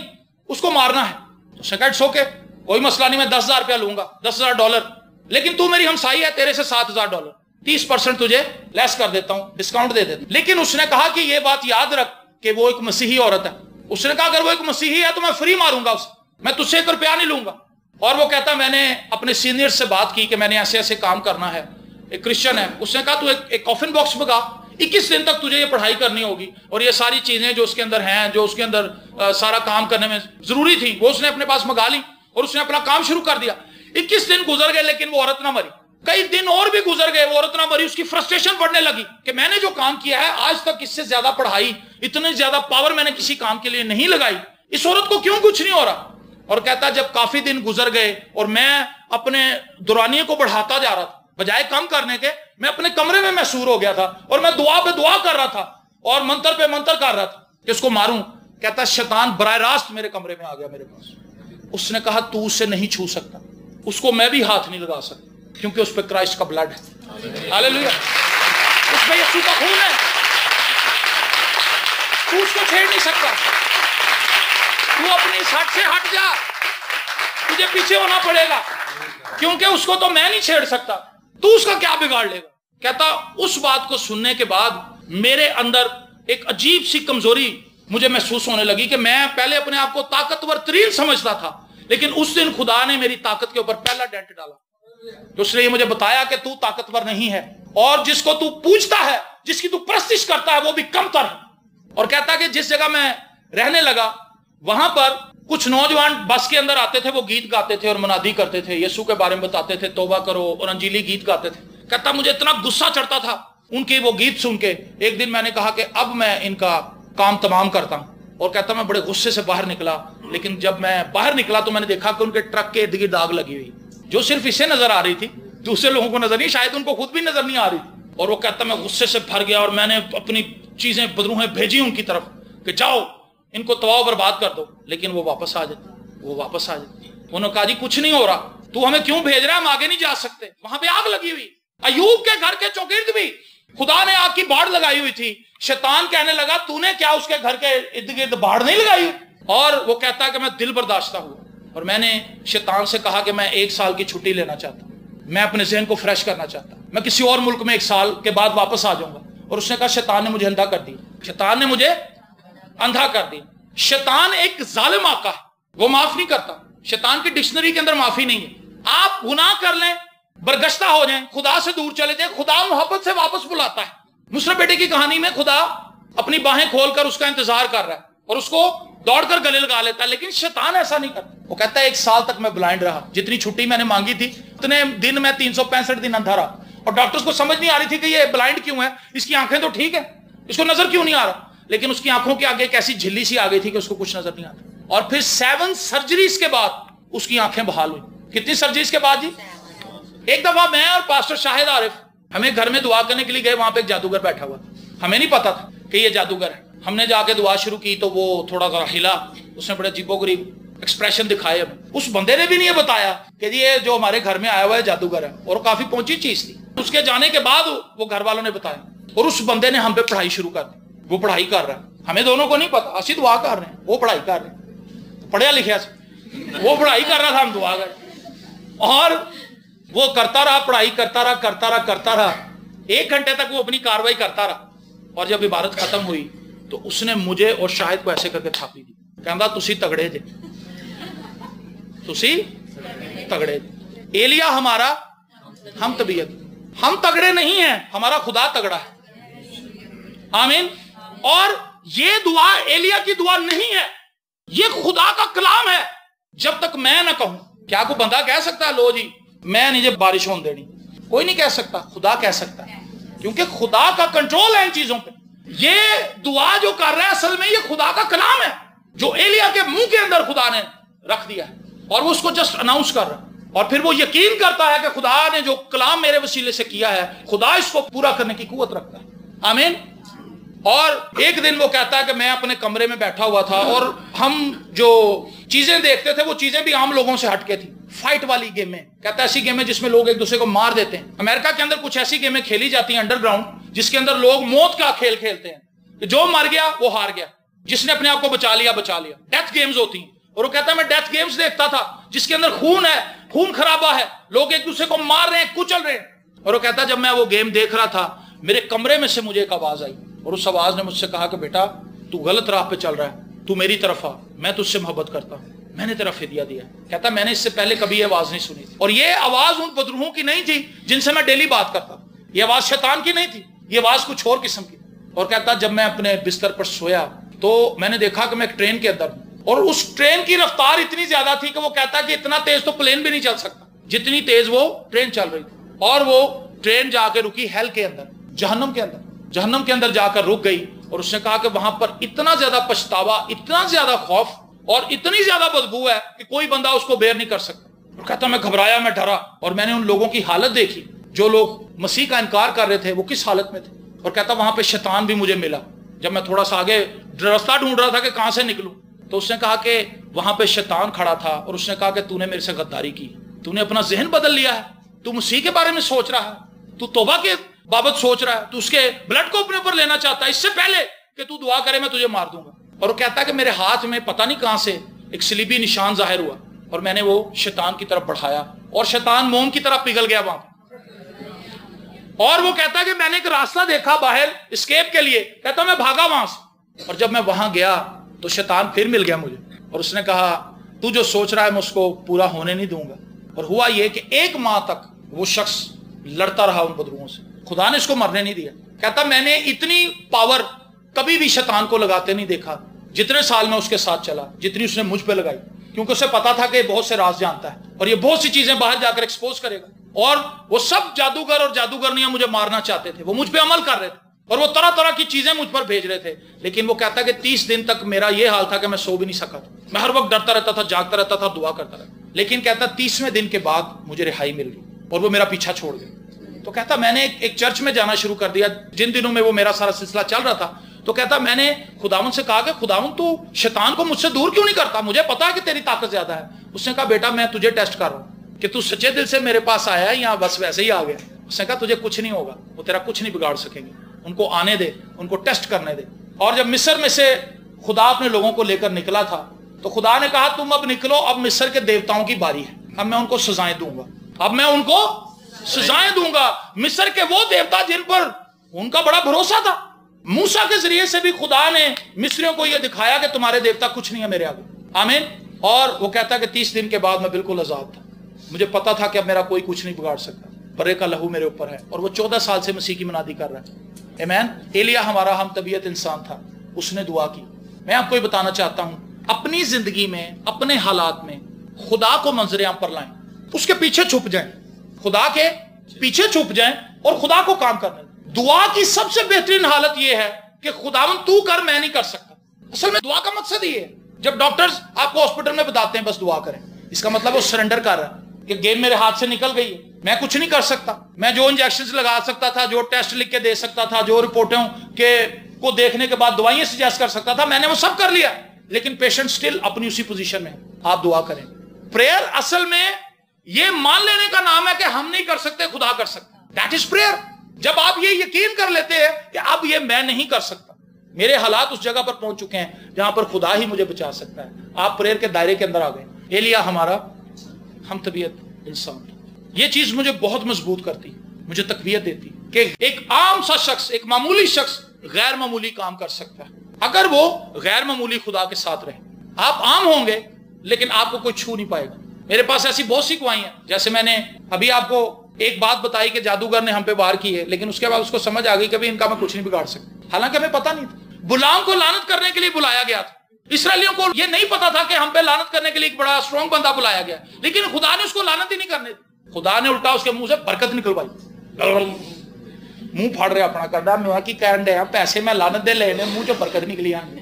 اس کو مارنا ہے. اس نے کہا اٹس اوکے, کوئی مسئلہ نہیں, میں $10,000 لوں گا, $10,000, لیکن تو میری ہمسائی ہے, تیرے سے $7,000, 30% تجھے لیس کر دیتا ہوں, ڈسکاؤنٹ دے دیتا ہوں. لیکن اس نے کہا کہ یہ بات یاد رکھ کہ وہ ایک مسیحی عورت ہے. اس نے کہا اگر وہ ایک مسیحی ہے تو میں فری ماروں گا اسے, میں تجھ سے $1 نہیں لوں گا. اور وہ کہتا میں نے اپنے سینئر سے بات کی کہ میں نے ایسے ایسے کام کرنا ہے, ایک کرسچن ہے. اس نے کہا تو ایک کافن باکس منگا, 21 دن تک تجھے یہ پڑھائی کرنی ہوگی, اور یہ ساری چیزیں جو اس کے اندر ہیں, جو اس کے اندر سارا کام کرنے میں ضروری تھی, وہ اس نے اپنے پاس منگا لی اور اس نے اپنا کام شروع کر دیا. 21 دن گزر گئے لیکن وہ عورت نہ مری. کئی دن اور بھی گزر گئے, وہ عورت نہ مری. اس کی فرسٹریشن بڑھنے لگی کہ میں نے جو کام کیا ہے آج تک اس سے زیادہ پڑھائی, اتنی زیادہ پاور میں نے کسی کام کے لیے نہیں لگائی, اس عورت کو کیوں کچھ نہیں ہو رہا. اور کہتا جب کافی دن گزر گئے اور میں اپنے دورانیے کو بڑھاتا جا رہا تھا بجائے کم کرنے کے, میں اپنے کمرے میں محصور ہو گیا تھا اور میں دعا پہ دعا کر رہا تھا اور منتر پہ منتر کر رہا تھا کہ اس کو ماروں. کہتا شیطان براہ راست میرے کمرے میں آ گیا میرے پاس. اس نے کہا تو اسے نہیں چھو سکتا, اس کو میں بھی ہاتھ نہیں لگا سکتا کیونکہ اس پہ کرائسٹ کا بلڈ ہے. ہاللیلویا, اس میں یسوع کا خون ہے, تو اس کو چھیڑ نہیں سکتا. تو اپنی سٹ سے ہٹ جا, تجھے پیچھے ہونا پڑے گا کیونکہ اس کو تو میں نہیں چھیڑ سکتا, تو اس کا کیا بگاڑ لے گا. کہتا اس بات کو سننے کے بعد میرے اندر ایک عجیب سی کمزوری مجھے محسوس ہونے لگی کہ میں پہلے اپنے آپ کو طاقتور ترین سمجھتا تھا, لیکن اس دن خدا نے میری طاقت کے اوپر پہلا ڈینٹ ڈالا. اس نے یہ مجھے بتایا کہ تو طاقتور نہیں ہے, اور جس کو تو پوجتا ہے, جس کی تو پرستش کرتا ہے, وہ بھی کم تر ہے. اور کہتا کہ جس جگہ میں رہنے لگا وہاں پر کچھ نوجوان بس کے اندر آتے تھے, وہ گیت گاتے تھے اور منادی کرتے تھے, یسوع کے بارے میں بتاتے تھے, توبہ کرو, اور انجیلی گیت گاتے تھے. کہتا مجھے اتنا غصہ چڑھتا تھا ان کے وہ گیت سن کے. ایک دن میں نے کہا کہ اب میں ان کا کام تمام کرتا ہوں. اور کہتا میں بڑے غصے سے باہر نکلا, لیکن جب میں باہر نکلا تو میں نے دیکھا کہ ان کے ٹرک کے ارد گرد آگ لگی ہوئی, جو صرف اسے نظر آ رہی تھی, دوسرے لوگوں کو نظر نہیں, شاید ان کو خود بھی نظر نہیں آ رہی تھی. اور وہ کہتا میں غصے سے بھر گیا اور میں نے اپنی چیزیں بدروہیں بھیجی ان کی طرف کہ جاؤ ان کو تباہ و برباد کر دو. لیکن وہ واپس آ جاتے, وہ واپس آ جاتے. انہوں نے کہا جی کچھ نہیں ہو رہا, تو ہمیں کیوں بھیج رہا ہے, ہم آگے نہیں جا سکتے. وہاں پہ آگ لگی ہوئی. ایوب کے گھر کے چوگرد بھی خدا نے آگ کی باڑ لگائی ہوئی تھی. شیطان کہنے لگا تو نے کیا اس کے گھر کے ارد گرد باڑ نہیں لگائی ہوئی. اور وہ کہتا ہے کہ میں دل برداشتہ ہوں, اور میں نے شیطان سے کہا کہ میں 1 سال کی چھٹی لینا چاہتا ہوں, میں اپنے ذہن کو فریش کرنا چاہتا ہوں, میں کسی اور ملک میں 1 سال کے بعد واپس آ جاؤں گا. اور اس نے کہا شیطان نے مجھے اندھا کر دی, شیطان نے مجھے اندھا کر دی. شیطان ایک ظالم آقا ہے, وہ معاف نہیں کرتا. شیطان کی ڈکشنری کے اندر معافی نہیں ہے. آپ گناہ کر لیں, برگشتہ ہو جائیں, خدا سے دور چلے جائیں, خدا محبت سے واپس بلاتا ہے. نصرت بیٹے کی کہانی میں خدا اپنی باہیں کھول کر اس کا انتظار کر رہا ہے اور اس کو دوڑ کر گلے لگا لیتا ہے, لیکن شیطان ایسا نہیں کرتا. وہ کہتا ہے 1 سال تک میں بلائنڈ رہا, جتنی چھٹی میں نے مانگی تھی اتنے دن میں 365 دن اندھا رہا, اور ڈاکٹرز کو سمجھ نہیں آ رہی تھی کہ یہ بلائنڈ کیوں ہے, اس کی آنکھیں تو ٹھیک ہے, اس کو نظر کیوں نہیں آ رہا, لیکن اس کی آنکھوں کے آگے ایک ایسی جھلی سی آ گئی تھی کہ اس کو کچھ نظر نہیں آتا. اور پھر 7 سرجریز کے بعد اس کی آنکھیں بحال ہوئی. کتنی سرجریز کے بعد جی؟ ایک دفعہ میں اور پاسٹر شاہد عارف ہمیں گھر میں دعا کرنے کے لیے گئے, وہاں پہ ایک جادوگر بیٹھا ہوا تھا. ہمیں نہیں پتا تھا کہ یہ جادوگر ہے. ہم نے جا کے دعا شروع کی تو وہ تھوڑا سا ہلا, اس نے بڑے عجیب و غریب ایکسپریشن دکھائے. اس بندے نے بھی نہیں بتایا کہ یہ جو ہمارے گھر میں آیا ہوا ہے جادوگر ہے, اور کافی پہنچی چیز تھی. اس کے جانے کے بعد وہ گھر والوں نے بتایا, اور اس بندے نے ہم پہ پڑھائی شروع کر دی. وہ پڑھائی کر رہا ہے, ہمیں دونوں کو نہیں پتا, اسی دعا کر رہے ہیں, وہ پڑھائی کر رہے ہیں, پڑھیا لکھیا سے وہ پڑھائی کر رہا تھا, ہم دعا کر رہے. اور وہ کرتا رہا, پڑھائی کرتا رہا. 1 گھنٹے تک وہ اپنی کاروائی کرتا رہا, اور جب عبادت ختم ہوئی تو اس نے مجھے اور شاہد کو ایسے کر کے تھاپی دی, کہندا تسی تگڑے جے, تسی تگڑے. ایلیا ہمارا ہم طبیعت, ہم تگڑے نہیں ہیں, ہمارا خدا تگڑا ہے. آمین. اور یہ دعا ایلیا کی دعا نہیں ہے, یہ خدا کا کلام ہے. جب تک میں نہ کہوں, کیا کوئی بندہ کہہ سکتا ہے لو جی میں نہیں جب بارش ہونے دینی, کوئی نہیں کہہ سکتا, خدا کہہ سکتا ہے, کیونکہ خدا کا کنٹرول ہے ان چیزوں پہ. یہ دعا جو کر رہا ہے اصل میں یہ خدا کا کلام ہے. جو ایلیا کے منہ کے اندر خدا نے رکھ دیا ہے اور وہ اس کو جسٹ اناؤنس کر رہا ہے، اور پھر وہ یقین کرتا ہے کہ خدا نے جو کلام میرے وسیلے سے کیا ہے خدا اس کو پورا کرنے کی قوت رکھتا ہے. آمین. اور ایک دن وہ کہتا ہے کہ میں اپنے کمرے میں بیٹھا ہوا تھا اور ہم جو چیزیں دیکھتے تھے وہ چیزیں بھی عام لوگوں سے ہٹ کے تھی. فائٹ والی گیمیں، کہتا ہے ایسی گیمیں جس میں لوگ ایک دوسرے کو مار دیتے ہیں. امریکہ کے اندر کچھ ایسی گیمیں کھیلی جاتی ہیں انڈر گراؤنڈ جس کے اندر لوگ موت کا کھیل کھیلتے ہیں کہ جو مر گیا وہ ہار گیا، جس نے اپنے آپ کو بچا لیا بچا لیا. ڈیتھ گیمز ہوتی ہیں. اور وہ کہتا ہے میں ڈیتھ گیمز دیکھتا تھا جس کے اندر خون ہے، خون خرابہ ہے، لوگ ایک دوسرے کو مار رہے ہیں، کچل رہے ہیں. اور وہ کہتا ہے جب میں وہ گیم دیکھ رہا تھا میرے کمرے میں سے مجھے ایک آواز آئی اور اس آواز نے مجھ سے کہا کہ بیٹا تو غلط راہ پہ چل رہا ہے، تو میری طرف آ، میں تجھ سے محبت کرتا ہوں، میں نے تیرا فدیہ دیا. کہتا میں نے اس سے پہلے کبھی یہ آواز نہیں سنی تھی، اور یہ آواز ان بدروحوں کی نہیں تھی جن سے میں ڈیلی بات کرتا، یہ آواز شیطان کی نہیں تھی، یہ آواز کچھ اور قسم کی. اور کہتا جب میں اپنے بستر پر سویا تو میں نے دیکھا کہ میں ایک ٹرین کے اندر ہوں اور اس ٹرین کی رفتار اتنی زیادہ تھی کہ وہ کہتا کہ اتنا تیز تو پلین بھی نہیں چل سکتا جتنی تیز وہ ٹرین چل رہی تھی. اور وہ ٹرین جا کے رکی ہیل کے اندر، جہنم کے اندر جا کر رک گئی. اور اس نے کہا کہ وہاں پر اتنا زیادہ پچھتاوا، اتنا زیادہ خوف اور اتنی زیادہ بدبو ہے کہ کوئی بندہ اس کو بیئر نہیں کر سکتا. اور کہتا میں گھبرایا، میں ڈرا، اور میں نے ان لوگوں کی حالت دیکھی جو لوگ مسیح کا انکار کر رہے تھے وہ کس حالت میں تھے. اور کہتا وہاں پہ شیطان بھی مجھے ملا. جب میں تھوڑا سا آگے راستہ ڈھونڈ رہا تھا کہ کہاں سے نکلوں تو اس نے کہا کہ وہاں پہ شیطان کھڑا تھا اور اس نے کہا کہ تو نے میرے سے غداری کی، تو نے اپنا ذہن بدل لیا ہے، تو مسیح کے بارے میں سوچ رہا ہے، تو توبہ کے بابت سوچ رہا ہے، تو اس کے بلڈ کو اپنے اوپر لینا چاہتا ہے اس سے پہلے کہ تو دعا کرے میں تجھے مار دوں گا. اور وہ کہتا ہے کہ میرے ہاتھ میں پتہ نہیں کہاں سے ایک صلیبی نشان ظاہر ہوا اور میں نے وہ شیطان کی طرف بڑھایا اور شیطان موم کی طرح پگھل گیا وہاں. اور وہ کہتا ہے کہ میں نے ایک راستہ دیکھا باہر اسکیپ کے لیے، کہتا میں بھاگا وہاں سے، اور جب میں وہاں گیا تو شیطان پھر مل گیا مجھے اور اس نے کہا تو جو سوچ رہا ہے میں اس کو پورا ہونے نہیں دوں گا. اور ہوا یہ کہ 1 ماہ تک وہ شخص لڑتا رہا ان بدروؤں سے، خدا نے اس کو مرنے نہیں دیا. کہتا میں نے اتنی پاور کبھی بھی شیطان کو لگاتے نہیں دیکھا جتنے سال میں اس کے ساتھ چلا، جتنی اس نے مجھ پہ لگائی، کیونکہ اسے پتا تھا کہ یہ بہت سے راز جانتا ہے اور یہ بہت سی چیزیں باہر جا کر ایکسپوز کرے گا. اور وہ سب جادوگر اور جادوگرنیاں مجھے مارنا چاہتے تھے، وہ مجھ پہ عمل کر رہے تھے اور وہ طرح طرح کی چیزیں مجھ پر بھیج رہے تھے. لیکن وہ کہتا کہ 30 دن تک میرا یہ حال تھا کہ میں سو بھی نہیں سکا تھا، میں ہر وقت ڈرتا رہتا تھا، جاگتا رہتا تھا، دعا کرتا رہتا. لیکن کہتا 30ویں دن کے بعد مجھے رہائی مل گئی اور وہ میرا پیچھا چھوڑ گیا. تو کہتا میں نے ایک چرچ میں جانا شروع کر دیا جن دنوں میں وہ میرا سارا سلسلہ چل رہا تھا. تو کہتا میں نے خداوند سے کہا کہ خداوند تو شیطان کو مجھ سے دور کیوں نہیں کرتا، مجھے پتا ہے کہ تیری طاقت زیادہ ہے. اس نے کہا بیٹا میں تجھے ٹیسٹ کر رہا ہوں کہ تو سچے دل سے میرے پاس آیا ہے یا بس ویسے ہی آ گیا. اس نے کہا تجھے کچھ نہیں ہوگا، وہ تیرا کچھ نہیں بگاڑ سکیں گے، ان کو آنے دے، ان کو ٹیسٹ کرنے دے. اور جب مصر میں سے خدا اپنے لوگوں کو لے کر نکلا تھا تو خدا نے کہا تم اب نکلو، اب مصر کے دیوتاؤں کی باری ہے، اب میں ان کو سزائیں دوں گا، اب میں ان کو سزائیں دوں گا. مصر کے وہ دیوتا جن پر ان کا بڑا بھروسہ تھا، موسیٰ کے ذریعے سے بھی خدا نے مصریوں کو یہ دکھایا کہ تمہارے دیوتا کچھ نہیں ہے میرے آگے. آمین. اور وہ کہتا کہ 30 دن کے بعد میں بالکل آزاد تھا، مجھے پتا تھا کہ اب میرا کوئی کچھ نہیں بگاڑ سکتا، برے کا لہو میرے اوپر ہے. اور وہ 14 سال سے مسیح کی منادی کر رہا ہے. آمین. ایلیا ہمارا ہم طبیعت انسان تھا، اس نے دعا کی. میں آپ کو یہ بتانا چاہتا ہوں اپنی زندگی میں، اپنے حالات میں خدا کو منظر عام پر لائیں، اس کے پیچھے چھپ جائیں، خدا کے پیچھے چھپ جائیں اور خدا کو کام کرنے. دعا کی سب سے بہترین حالت یہ ہے کہ خداوند تو کر، میں نہیں کر سکتا. اصل میں دعا کا مقصد یہ ہے. جب ڈاکٹرز آپ کو ہاسپٹل میں بتاتے ہیں بس دعا کریں، اس کا مطلب وہ سرنڈر کر رہا ہے کہ گیم میرے ہاتھ سے نکل گئی ہے، میں کچھ نہیں کر سکتا. میں جو انجیکشنز لگا سکتا تھا، جو ٹیسٹ لکھ کے دے سکتا تھا، جو رپورٹوں کے کو دیکھنے کے بعد دوائیں سجیسٹ کر سکتا تھا، میں نے وہ سب کر لیا. لیکن پیشنٹ سٹل اپنی اسی پوزیشن میں. آپ دعا کریں. پریئر اصل میں یہ مان لینے کا نام ہے کہ ہم نہیں کر سکتے، خدا کر سکتا. That is prayer. جب آپ یہ یقین کر لیتے ہیں کہ اب یہ میں نہیں کر سکتا، میرے حالات اس جگہ پر پہنچ چکے ہیں جہاں پر خدا ہی مجھے بچا سکتا ہے، آپ پریئر کے دائرے کے اندر آ گئے. ایلیا ہمارا ہم طبیعت انسان. یہ چیز مجھے بہت مضبوط کرتی، مجھے تقویت دیتی کہ ایک عام سا شخص، ایک معمولی شخص غیر معمولی کام کر سکتا ہے اگر وہ غیر معمولی خدا کے ساتھ رہے. آپ عام ہوں گے لیکن آپ کو کوئی چھو نہیں پائے گا. میرے پاس ایسی بہت سی گواہیاں ہیں، جیسے میں نے ابھی آپ کو ایک بات بتائی کہ جادوگر نے ہم پہ وار کی ہے، لیکن اس کے بعد اس کو سمجھ آ گئی کہ ان کا میں کچھ نہیں بگاڑ سکتا، حالانکہ ہمیں پتہ نہیں تھا. غلام کو لعنت کرنے کے لیے بلایا گیا تھا، اسرائیلیوں کو یہ نہیں پتا تھا کہ ہم پہ لعنت کرنے کے لیے ایک بڑا اسٹرانگ بندہ بلایا گیا، لیکن خدا نے اس کو لعنت ہی نہیں کرنے دی. خدا نے الٹا اس کے منہ سے برکت نکلوائی. منہ پھاڑ رہے اپنا کردا میں کی کہن دے پیسے میں لعنت دے لینے، منہ چ برکت نکلی آنے.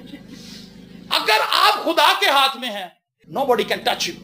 अगर आप खुदा के हाथ में हैं, nobody can touch you,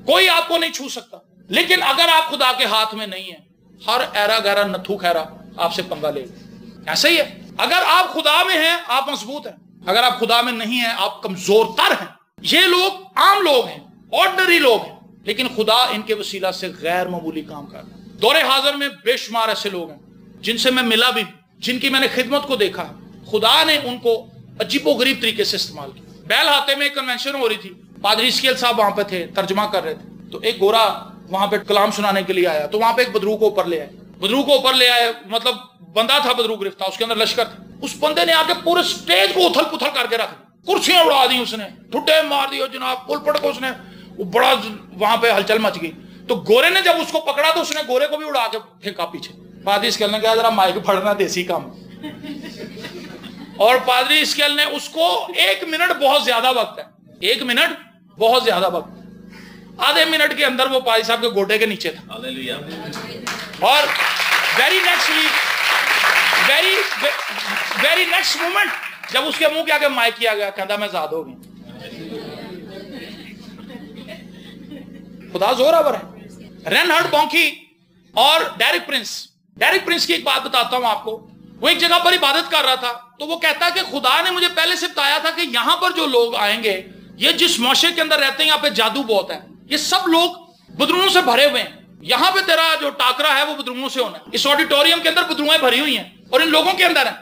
कोई आपको नहीं छू सकता। लेकिन अगर आप खुदा के हाथ में नहीं है, हर ऐरा गहरा नथु खैरा आपसे पंगा लेगा। ऐसा ही है, अगर आप खुदा में हैं आप मजबूत हैं, अगर आप खुदा में नहीं हैं आप कमजोर तर हैं। ये लोग आम लोग हैं, ऑर्डिनरी लोग हैं, लेकिन खुदा इनके वसीला से गैर मामूली काम कर रहा है। दौरे हाजिर में बेशुमार ऐसे लोग हैं जिनसे मैं मिला भी, जिनकी मैंने खिदमत को देखा, खुदा ने उनको अजीबोगरीब तरीके से इस्तेमाल किया। बैलहाते में एक कन्वेंशन हो रही थी, पादरी स्केल साहब वहां पे थे, तर्जमा कर रहे थे, तो एक गोरा वहां पे कलाम सुनाने के लिए आया, तो वहां पे एक बदरू को ऊपर ले आए, बदरू को ऊपर ले आए, मतलब बंदा था बदरू गिरफ्तार, उसके अंदर लश्कर था। उस बंदे ने आके पूरे स्टेज को उथल पुथल करके रख दी, कुर्सियां उड़ा दी उसने, ठुड्डे मार दिए जनाब, पुलपट को उसने, वो बड़ा वहां पे हलचल मच गई। तो गोरे ने जब उसको पकड़ा तो उसने गोरे को भी उड़ा के फेंका पीछे। पादरी स्केल ने कहा जरा माइक फड़ना देसी काम, और पादरी स्केल ने उसको 1 मिनट बहुत ज्यादा वक्त है, 1 मिनट बहुत ज्यादा वक्त, आधे मिनट के अंदर वो पादरी साहब के गोडे के नीचे था। और वेरी नेक्स्ट मोमेंट जब उसके मुंह के आगे माइक किया गया, कहता मैं आजाद हो गया। खुदा जोरावर है। रेनहार्ड बॉन्की और डेरिक प्रिंस की एक बात बताता हूं आपको। वो एक जगह पर इबादत कर रहा था, तो वो कहता है कि खुदा ने मुझे पहले से बताया था कि यहां पर जो लोग आएंगे, ये जिस मौशे के अंदर रहते हैं यहाँ पे जादू बहुत है, ये सब लोग बदरुओं से भरे हुए हैं, यहाँ पे तेरा जो टाकरा है वो बदरुओं से होना है। इस ऑडिटोरियम के अंदर बदरुएं भरी हुई हैं और इन लोगों के अंदर है।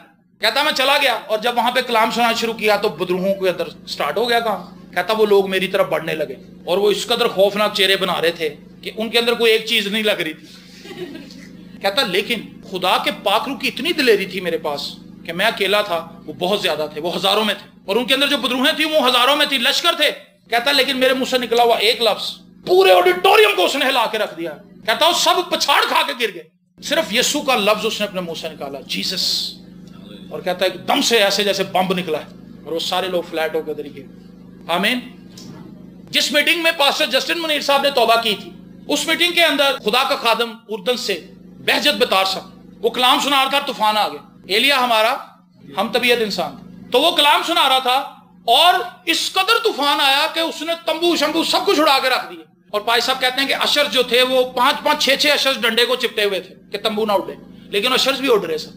कहता मैं चला गया और जब वहां पे कलाम सुनाना शुरू किया तो बदरुओं के अंदर स्टार्ट हो गया काम। कहता वो लोग मेरी तरफ बढ़ने लगे और वो इस कदर खौफनाक चेहरे बना रहे थे कि उनके अंदर कोई एक चीज नहीं लग रही थी। कहता लेकिन खुदा के पाखरू की इतनी दिलेरी थी मेरे पास कि मैं अकेला था, वो बहुत ज्यादा थे, वो हजारों में थे, और उनके अंदर जो बदरूहें थी वो हजारों में थी, लश्कर थे। कहता लेकिन मेरे मुंह से निकला हुआ एक लफ्ज पूरे ऑडिटोरियम को उसने हिला के रख दिया। कहता वो सब पछाड़ खा के गिर गए, सिर्फ यीशु का लफ्ज उसने अपने मुंह से निकाला, जीसस, और कहता है एकदम से ऐसे जैसे बम निकला है और वो सारे लोग फ्लैट होकर तरीके। आमीन। जिस मीटिंग में पास्टर जस्टिन मुनीर साहब ने तौबा की थी, उस मीटिंग के अंदर खुदा का खादम उर्दन से बहजत बेतार साहब, वो कलाम सुना रहा था, तूफान आ गया। एलिया हमारा हम तबीयत इंसान था, तो वो कलाम सुना रहा था और इस कदर तूफान आया कि उसने तंबू शंबू सब कुछ उड़ा के रख दिए। और भाई साहब कहते हैं कि अशर जो थे वो 5-5, 6-6 अशर डंडे को चिपटे हुए थे कि तंबू ना उड़े, लेकिन अशर्स भी उड़ रहे सब।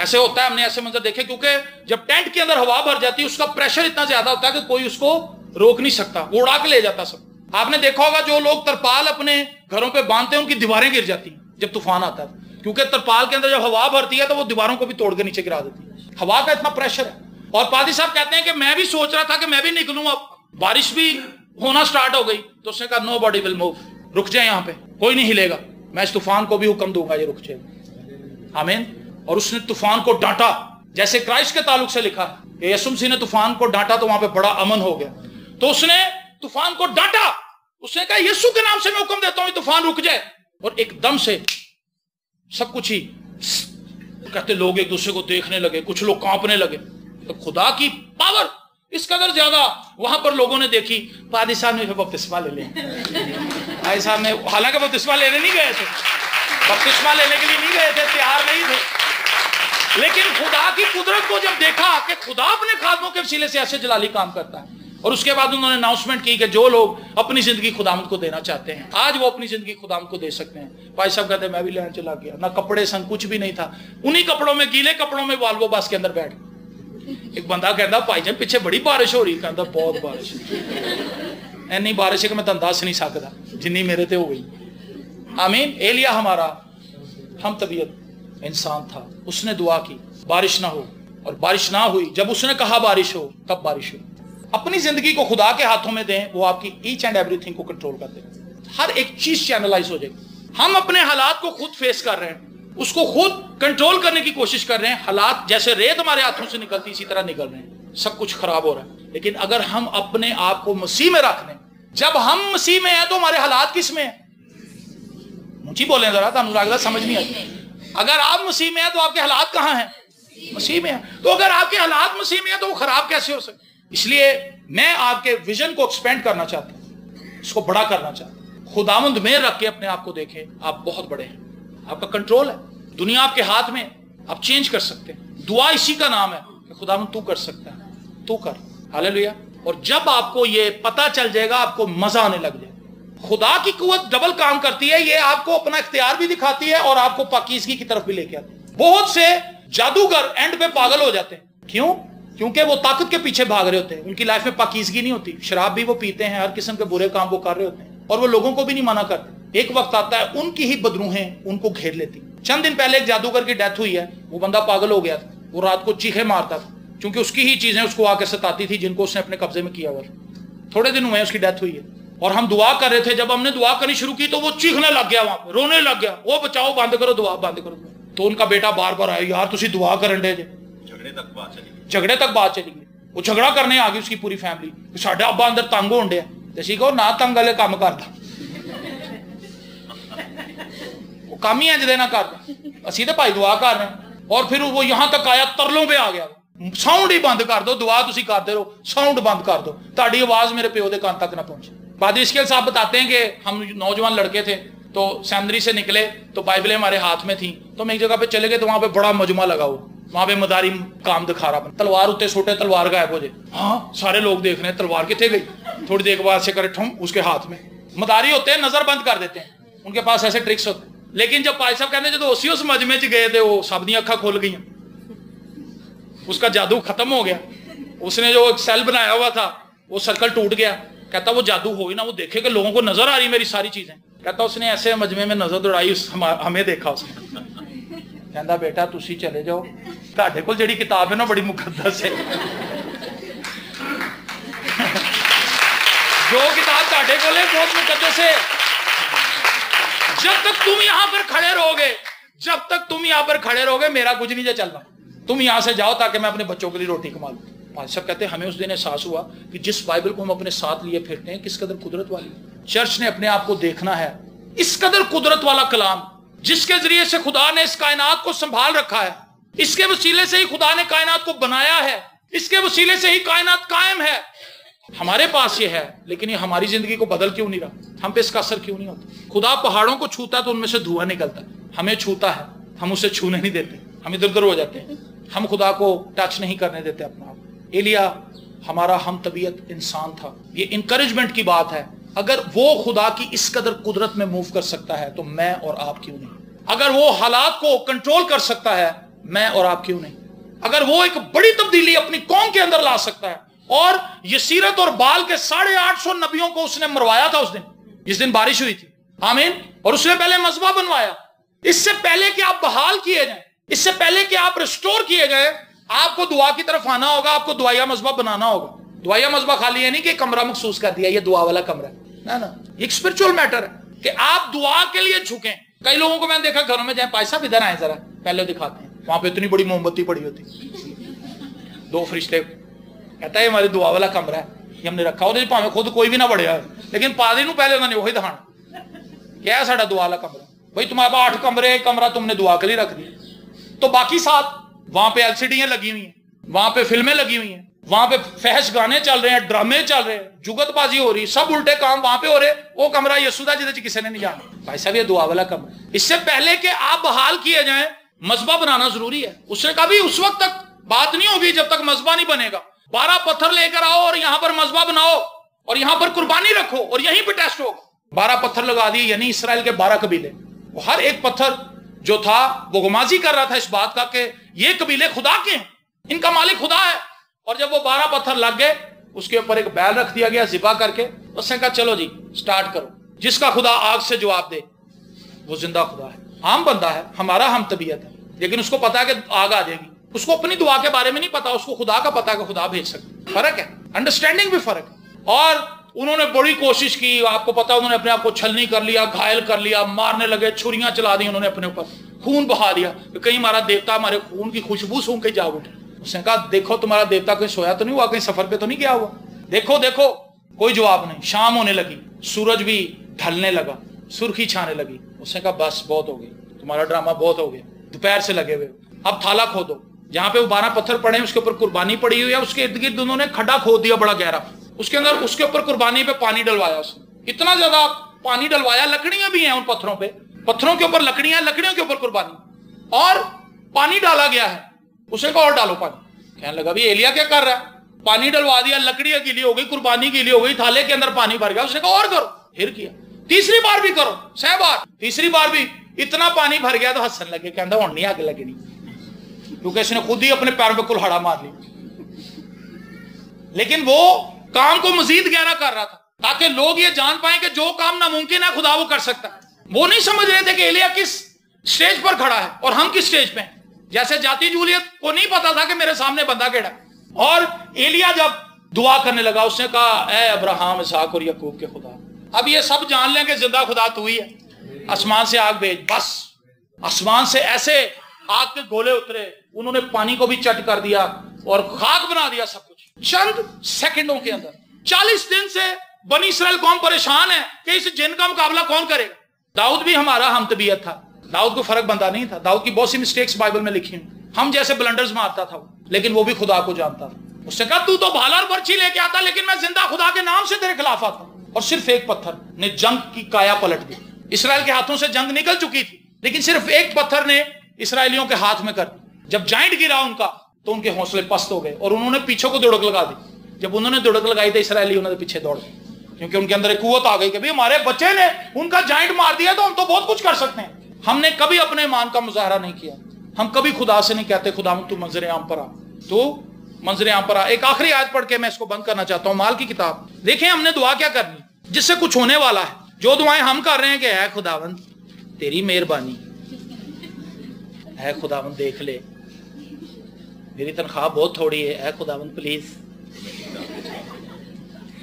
ऐसे होता है, हमने ऐसे मंजर देखे, क्योंकि जब टेंट के अंदर हवा भर जाती है उसका प्रेशर इतना ज्यादा होता है कि कोई उसको रोक नहीं सकता, वो उड़ा के ले जाता सब। आपने देखा होगा जो लोग तरपाल अपने घरों पे बांधते हैं उनकी दीवारें गिर जाती हैं जब तूफान आता है, क्योंकि तरपाल के अंदर जब हवा भरती है तो वो दीवारों को भी तोड़ के नीचे गिरा देती है, हवा का इतना प्रेशर है। और पादी साहब कहते हैं कि मैं भी सोच रहा था कि मैं भी निकलूं, अब बारिश भी होना स्टार्ट हो गई, तो उसने कहा नो बॉडी विल मूव, रुक जाए, यहाँ पे कोई नहीं हिलेगा, मैं इस तूफान को भी हुक्म दूंगा ये रुक जाएगा। आमीन। और उसने तूफान को डांटा, जैसे क्राइस्ट के ताल्लुक से लिखा है, यीशु मसीह ने तूफान को डांटा तो वहां पे बड़ा अमन हो गया। तो उसने तूफान को डांटा, उसने कहा यीशु के नाम से मैं हुक्म देता हूं तूफान रुक जाए, और एकदम से सब कुछ ही कहते लोग एक दूसरे को देखने लगे, कुछ लोग कांपने लगे। तो खुदा की पावर इस कदर ज्यादा वहां पर लोगों ने देखी। पादी साहब ने बपतिस्मा ले लिया, भाई साहब ने, हालांकि बपतिस्मा लेने नहीं गए थे, बपतिस्मा लेने के लिए नहीं गए थे, तैयार नहीं थे, लेकिन खुदा की कुदरत को जब देखा कि खुदा अपने खादमों के वसीले से ऐसे जलाली काम करता है, और उसके बाद उन्होंने अनाउंसमेंट की कि जो लोग अपनी जिंदगी खुदामद को देना चाहते हैं आज वो अपनी जिंदगी खुदामद को दे सकते हैं। भाई साहब कहते मैं भी लेने चला गया, ना कपड़े संग कुछ भी नहीं था, उन्हीं कपड़ों में, गीले कपड़ों में वाल्वो बस के अंदर बैठ। एक बंदा कहता भाई जान पीछे बड़ी बारिश हो रही, कहता बहुत बारिश, इन्नी बारिश है कि मैं दस नहीं सकता जिन्नी मेरे ते हो गई। आमीन। एलिया हमारा हम तबीयत इंसान था, उसने दुआ की बारिश ना हो, और बारिश ना हुई। जब उसने कहा बारिश हो तब बारिश हुई। अपनी जिंदगी को खुदा के हाथों में दें, वो आपकी ईच एंड एवरीथिंग को कंट्रोल कर दें, हर एक चीज चैनलाइज हो जाएगी। हम अपने हालात को खुद फेस कर रहे हैं, उसको खुद कंट्रोल करने की कोशिश कर रहे हैं, हालात जैसे रेत हमारे हाथों से निकलती इसी तरह निकल रहे हैं, सब कुछ खराब हो रहा है। लेकिन अगर हम अपने आप को मसीह में रख लें, जब हम मसीह में हैं तो हमारे हालात किस में है? मुझे बोले जरा, अनुराग समझ नहीं आई। अगर आप मसीह में हैं तो आपके हालात कहां हैं? मसीह में हैं। तो अगर आपके हालात मसीह में हैं तो वो खराब कैसे हो सकते? इसलिए मैं आपके विजन को एक्सपेंड करना चाहता हूं, इसको बड़ा करना चाहता हूं। खुदावंद में रख के अपने आप को देखें, आप बहुत बड़े हैं, आपका कंट्रोल है, दुनिया आपके हाथ में, आप चेंज कर सकते हैं। दुआ इसी का नाम है कि खुदावंद तू कर सकता है। तू कर। हालेलुया। और जब आपको ये पता चल जाएगा आपको मजा आने लग जाएगा। खुदा की कुव्वत डबल काम करती है, ये आपको अपना इख्तियार भी दिखाती है और आपको पाकीज़गी की तरफ भी लेके आती है। बहुत से जादूगर एंड पे पागल हो जाते हैं। क्यों? क्योंकि वो ताकत के पीछे भाग रहे होते हैं, उनकी लाइफ में पाकीज़गी नहीं होती। शराब भी वो पीते हैं, हर किस्म के बुरे काम वो कर रहे होते हैं और वो लोगों को भी नहीं मना करते। एक वक्त आता है उनकी ही बदरूहें उनको घेर लेती। चंद दिन पहले एक जादूगर की डेथ हुई है, वो बंदा पागल हो गया था, वो रात को चीखे मारता था क्योंकि उसकी ही चीजें उसको आके सताती थी जिनको उसने अपने कब्जे में किया हुआ। थोड़े दिन हुए उसकी डेथ हुई है और हम दुआ कर रहे थे। जब हमने दुआ करनी शुरू की तो वो चीखने लग गया, वहां पे रोने लग गया, वो बचाओ, बंद करो दुआ, बंद करो दुआ। तो उनका बेटा बार बार आया, यार तुसी दुआ करन दे जे। झगड़े तक बात चली गई। वो झगड़ा करने आ गई उसकी पूरी फैमिली, साडा अब्बा अंदर तंग होण डया ते असीं कहो ना तंग वाले काम करदा, वो काम ही इंज दे ना करदा, असीं ते भाई दुआ कर रहे हैं। और फिर वो यहां तक आया, तरलों पे आ गया, साउंड ही बंद कर दो, दुआ तुसी करते रहो, साउंड बंद कर दो, ताड़ी आवाज मेरे प्यो के कान तक ना पहुंचे। पादरी इस्कियल साहब बताते हैं कि हम नौजवान लड़के थे तो सेमिनरी से निकले तो बाइबलें हमारे हाथ में थी, तो हम एक जगह पे चले गए तो वहां पे बड़ा मजमा लगा हुआ, वहां पे मदारी काम दिखा रहा, तलवार उत्ते छोटे तलवार गायब हो जाए। हाँ, सारे लोग देख रहे हैं तलवार कितने गई। थोड़ी देर बाद से करे ठूं, उसके हाथ में मदारी होते हैं, नजर बंद कर देते हैं, उनके पास ऐसे ट्रिक्स होते हैं। लेकिन जब भाई साहब कहते जो उसी उस मजमे च गए थे वो सब दी अखा खुल गई, उसका जादू खत्म हो गया। उसने जो सेल बनाया हुआ था वो सर्कल टूट गया। कहता वो जादू हो ही ना, वो देखे कि लोगों को नजर आ रही मेरी सारी चीजें। कहता उसने ऐसे मजमे में नजर दौड़ाई, हमें देखा उसने, कहता बेटा तुसी चले जाओ, ਤੁਹਾਡੇ ਕੋਲ ਜਿਹੜੀ किताब है ना बड़ी मुकद्दस है। जो किताब ਤੁਹਾਡੇ ਕੋਲ है बहुत मुकद्दस है। जब तक तुम यहां पर खड़े रहोगे, जब तक तुम यहां पर खड़े रहोगे मेरा कुछ नहीं चलना। तुम यहां से जाओ ताकि मैं अपने बच्चों के लिए रोटी कमा लूं। भाई साहब कहते हैं हमें उस दिन एहसास हुआ कि जिस बाइबल को हम अपने साथ लिए फिरते हैं किस कदर कुदरत वाली। चर्च ने अपने आप को देखना है, इस कदर कुदरत वाला कलाम जिसके जरिए से खुदा ने इस कायनात को संभाल रखा है, इसके वसीले से ही खुदा ने कायनात को बनाया है, इसके वसीले से ही कायनात कायम है। हमारे पास ये है, लेकिन ये हमारी जिंदगी को बदल क्यों नहीं रहा, हम पे इसका असर क्यों नहीं होता। खुदा पहाड़ों को छूता तो उनमें से धुआं निकलता है, हमें छूता है, हम उसे छूने नहीं देते, हम इधर उधर हो जाते हैं, हम खुदा को टच नहीं करने देते अपना आप। एलिया हमारा हम तबीयत इंसान था। ये इंकरेजमेंट की बात है, अगर वो खुदा की इस कदर कुदरत में मूव कर सकता है तो मैं और आप क्यों नहीं। अगर वो हालात को कंट्रोल कर सकता है, मैं और आप क्यों नहीं। अगर वो एक बड़ी तब्दीली अपनी कौम के अंदर ला सकता है, और यसीरत और बाल के 850 नबियों को उसने मरवाया था उस दिन, जिस दिन बारिश हुई थी, आमीन, और उसने पहले मजबा बनवाया। इससे पहले कि आप बहाल किए जाएं, इससे पहले कि आप रिस्टोर किए गए, आपको दुआ की तरफ आना होगा, आपको दुआया मजबा बनाना होगा। दुआया मजबा खाली है नहीं कि कमरा महसूस कर दिया ये दुआ वाला कमरा है, ना, एक स्पिरिचुअल मैटर है कि आप दुआ के लिए झुकें। कई लोगों को मैंने देखा घरों में जाए, भाई साहब इधर आए जरा, पहले दिखाते हैं, वहां पे इतनी बड़ी मोमबत्ती पड़ी होती, 2 फरिश्ते, कहता है हमारी दुआ वाला कमरा है, ये हमने रखा, और भावे खुद कोई भी ना बढ़िया, लेकिन पादरी पहले उन्होंने वही दिखाना, क्या है साडा दुआ वाला कमरा, भाई तुम्हारे 8 कमरे, कमरा तुमने दुआ के लिए रख दिया, तो बाकी 7 वहां पे एलसीडियां लगी हुई हैं, वहां पे फिल्में लगी हुई हैं, वहां पे फहश गाने चल रहे हैं, ड्रामे चल रहे हैं, जुगतबाजी हो रही, सब उल्टे काम वहां पे हो रहे। वो कमरा यसूदा जिसे किसी ने नहीं जाना, भाई साहब ये दुआ वाला कमरा। इससे पहले कि आप बहाल किए जाएं, मजबा बनाना जरूरी है। उसने कहा भी उस वक्त तक बात नहीं होगी जब तक मजबा नहीं बनेगा। 12 पत्थर लेकर आओ और यहां पर मजबा बनाओ और यहां पर कुर्बानी रखो और यहीं पर टेस्ट होगा। 12 पत्थर लगा दिए, यानी इसराइल के 12 कबीले, वो हर एक पत्थर जो था वो गुमाजी कर रहा था इस बात का कि ये कबीले खुदा के हैं, इनका मालिक खुदा है। और जब वो 12 पत्थर लग गए, उसके ऊपर एक बैल रख दिया गया जिबा करके, उसने कहा चलो जी स्टार्ट करो, जिसका खुदा आग से जवाब दे वो जिंदा खुदा है। आम बंदा है, हमारा हम तबीयत है, लेकिन उसको पता है कि आग आ जाएगी, उसको अपनी दुआ के बारे में नहीं पता, उसको खुदा का पता है कि खुदा भेज सकता। फर्क है, अंडरस्टैंडिंग भी फर्क है। और उन्होंने बड़ी कोशिश की, आपको पता, उन्होंने अपने आप को छलनी कर लिया, घायल कर लिया, मारने लगे, छुरियां चला दी उन्होंने अपने ऊपर, खून बहा दिया, कहीं हमारा देवता हमारे खून की खुशबू सूंघ के जाग उठे। उसने कहा देखो तुम्हारा देवता कहीं सोया तो नहीं हुआ, कहीं सफर पे तो नहीं गया हुआ, देखो देखो, कोई जवाब नहीं। शाम होने लगी, सूरज भी ढलने लगा, सुर्खी छाने लगी। उसने कहा बस बहुत हो गई, तुम्हारा ड्रामा बहुत हो गया, दोपहर से लगे हुए, अब थाला खोदो। जहां पे वो 12 पत्थर पड़े उसके ऊपर कुर्बानी पड़ी हुई है, उसके इर्द गिर्द उन्होंने खड्डा खोद दिया बड़ा गहरा, उसके अंदर उसके ऊपर कुर्बानी पे पानी डलवाया। उसने इतना ज्यादा पानी डलवाया, लकड़ियां भी हैं उन पत्थरों पे, पत्थरों के ऊपर लकड़ियां, लकड़ियों के ऊपर कुर्बानी, और पानी डाला गया है। उसने कहा और डालो पानी। कहने लगा भी एलिया क्या कर रहा है, پانی ڈلوا دیا, لکڑیاں گیلی ہو گئی, قربانی گیلی ہو گئی, تھالے کے اندر پانی بھر گیا. اس نے کہا اور کرو, پھر کیا, تیسری بار بھی کرو, 6 بار, تیسری بار بھی اتنا پانی بھر گیا تو ہنسن لگے, کہندا ہن نہیں آگ لگنی, کیونکہ اس نے خود ہی اپنے پیروں پہ کلہاڑا مار لی. لیکن وہ کام کو مزید گہرا کر رہا تھا تاکہ لوگ یہ جان پائیں کہ جو کام ناممکن ہے خدا وہ کر سکتا ہے. وہ نہیں سمجھ رہے تھے کہ ایلیا کس سٹیج پر کھڑا ہے اور ہم کس سٹیج پہ ہیں. جیسے جاتی جولیت کو نہیں پتا تھا کہ میرے سامنے بندہ کیڑا ہے. اور ایلیا جب دعا کرنے لگا اس نے کہا اے ابراہیم اسحاق اور یعقوب کے خدا, اب یہ سب جان لیں کہ زندہ خدا تو ہی ہے, آسمان سے آگ بھیج. بس آسمان سے ایسے آگ کے گولے اترے, انہوں نے پانی کو بھی چٹ کر دیا اور خاک بنا دیا سب کچھ چند سیکنڈوں کے اندر. 40 دن سے بنی اسرائیل قوم پریشان ہے کہ اس جن کا مقابلہ کون کرے گا. داؤد بھی ہمارا ہم طبیعت تھا, داؤد کو فرق بندہ نہیں تھا. داؤد کی بہت سی مسٹیکس بائبل میں لکھی ہیں, ہم جیسے بلنڈرز مارتا تھا وہ, لیکن وہ بھی خدا کو جانتا تھا. اس نے کہا تو بھالا اور برچھی لے کے آتا, لیکن میں زندہ خدا کے نام سے تیرے خلاف آتا ہوں. اور صرف ایک پتھر نے جنگ کی کایا پلٹ دی. اسرائیل کے ہاتھوں سے جنگ نکل چکی تھی, لیکن صرف ایک پتھر نے اسرائیلیوں کے ہاتھ میں کر دی. جب جائنٹ گرا ان کا تو ان کے حوصلے پست ہو گئے اور انہوں نے پیچھوں کو دڑک لگا دی. جب انہوں نے دڑک لگائی تو اسرائیلی انہوں نے پیچھے دوڑ گئے, کیونکہ ان کے اندر ایک قوت آ گئی کہ ہمارے بچے نے ان کا جائنٹ مار دیا تو ہم تو بہت کچھ کر سکتے ہیں. ہم نے کبھی اپنے ایمان کا مظاہرہ نہیں کیا, ہم کبھی خدا سے نہیں کہتے خدا تو منظر عام پر آ, تو منظر عام پر آ. ایک آخری آیت پڑھ کے میں اس کو بند کرنا چاہتا ہوں, مال کی کتاب. دیکھیں ہم نے دعا کیا کرنی جس سے کچھ ہونے والا ہے. جو دعائیں ہم کر رہے ہیں کہ اے خداوند تیری مہربانی, اے خداوند دیکھ لے میری تنخواہ بہت تھوڑی ہے, اے خداوند پلیز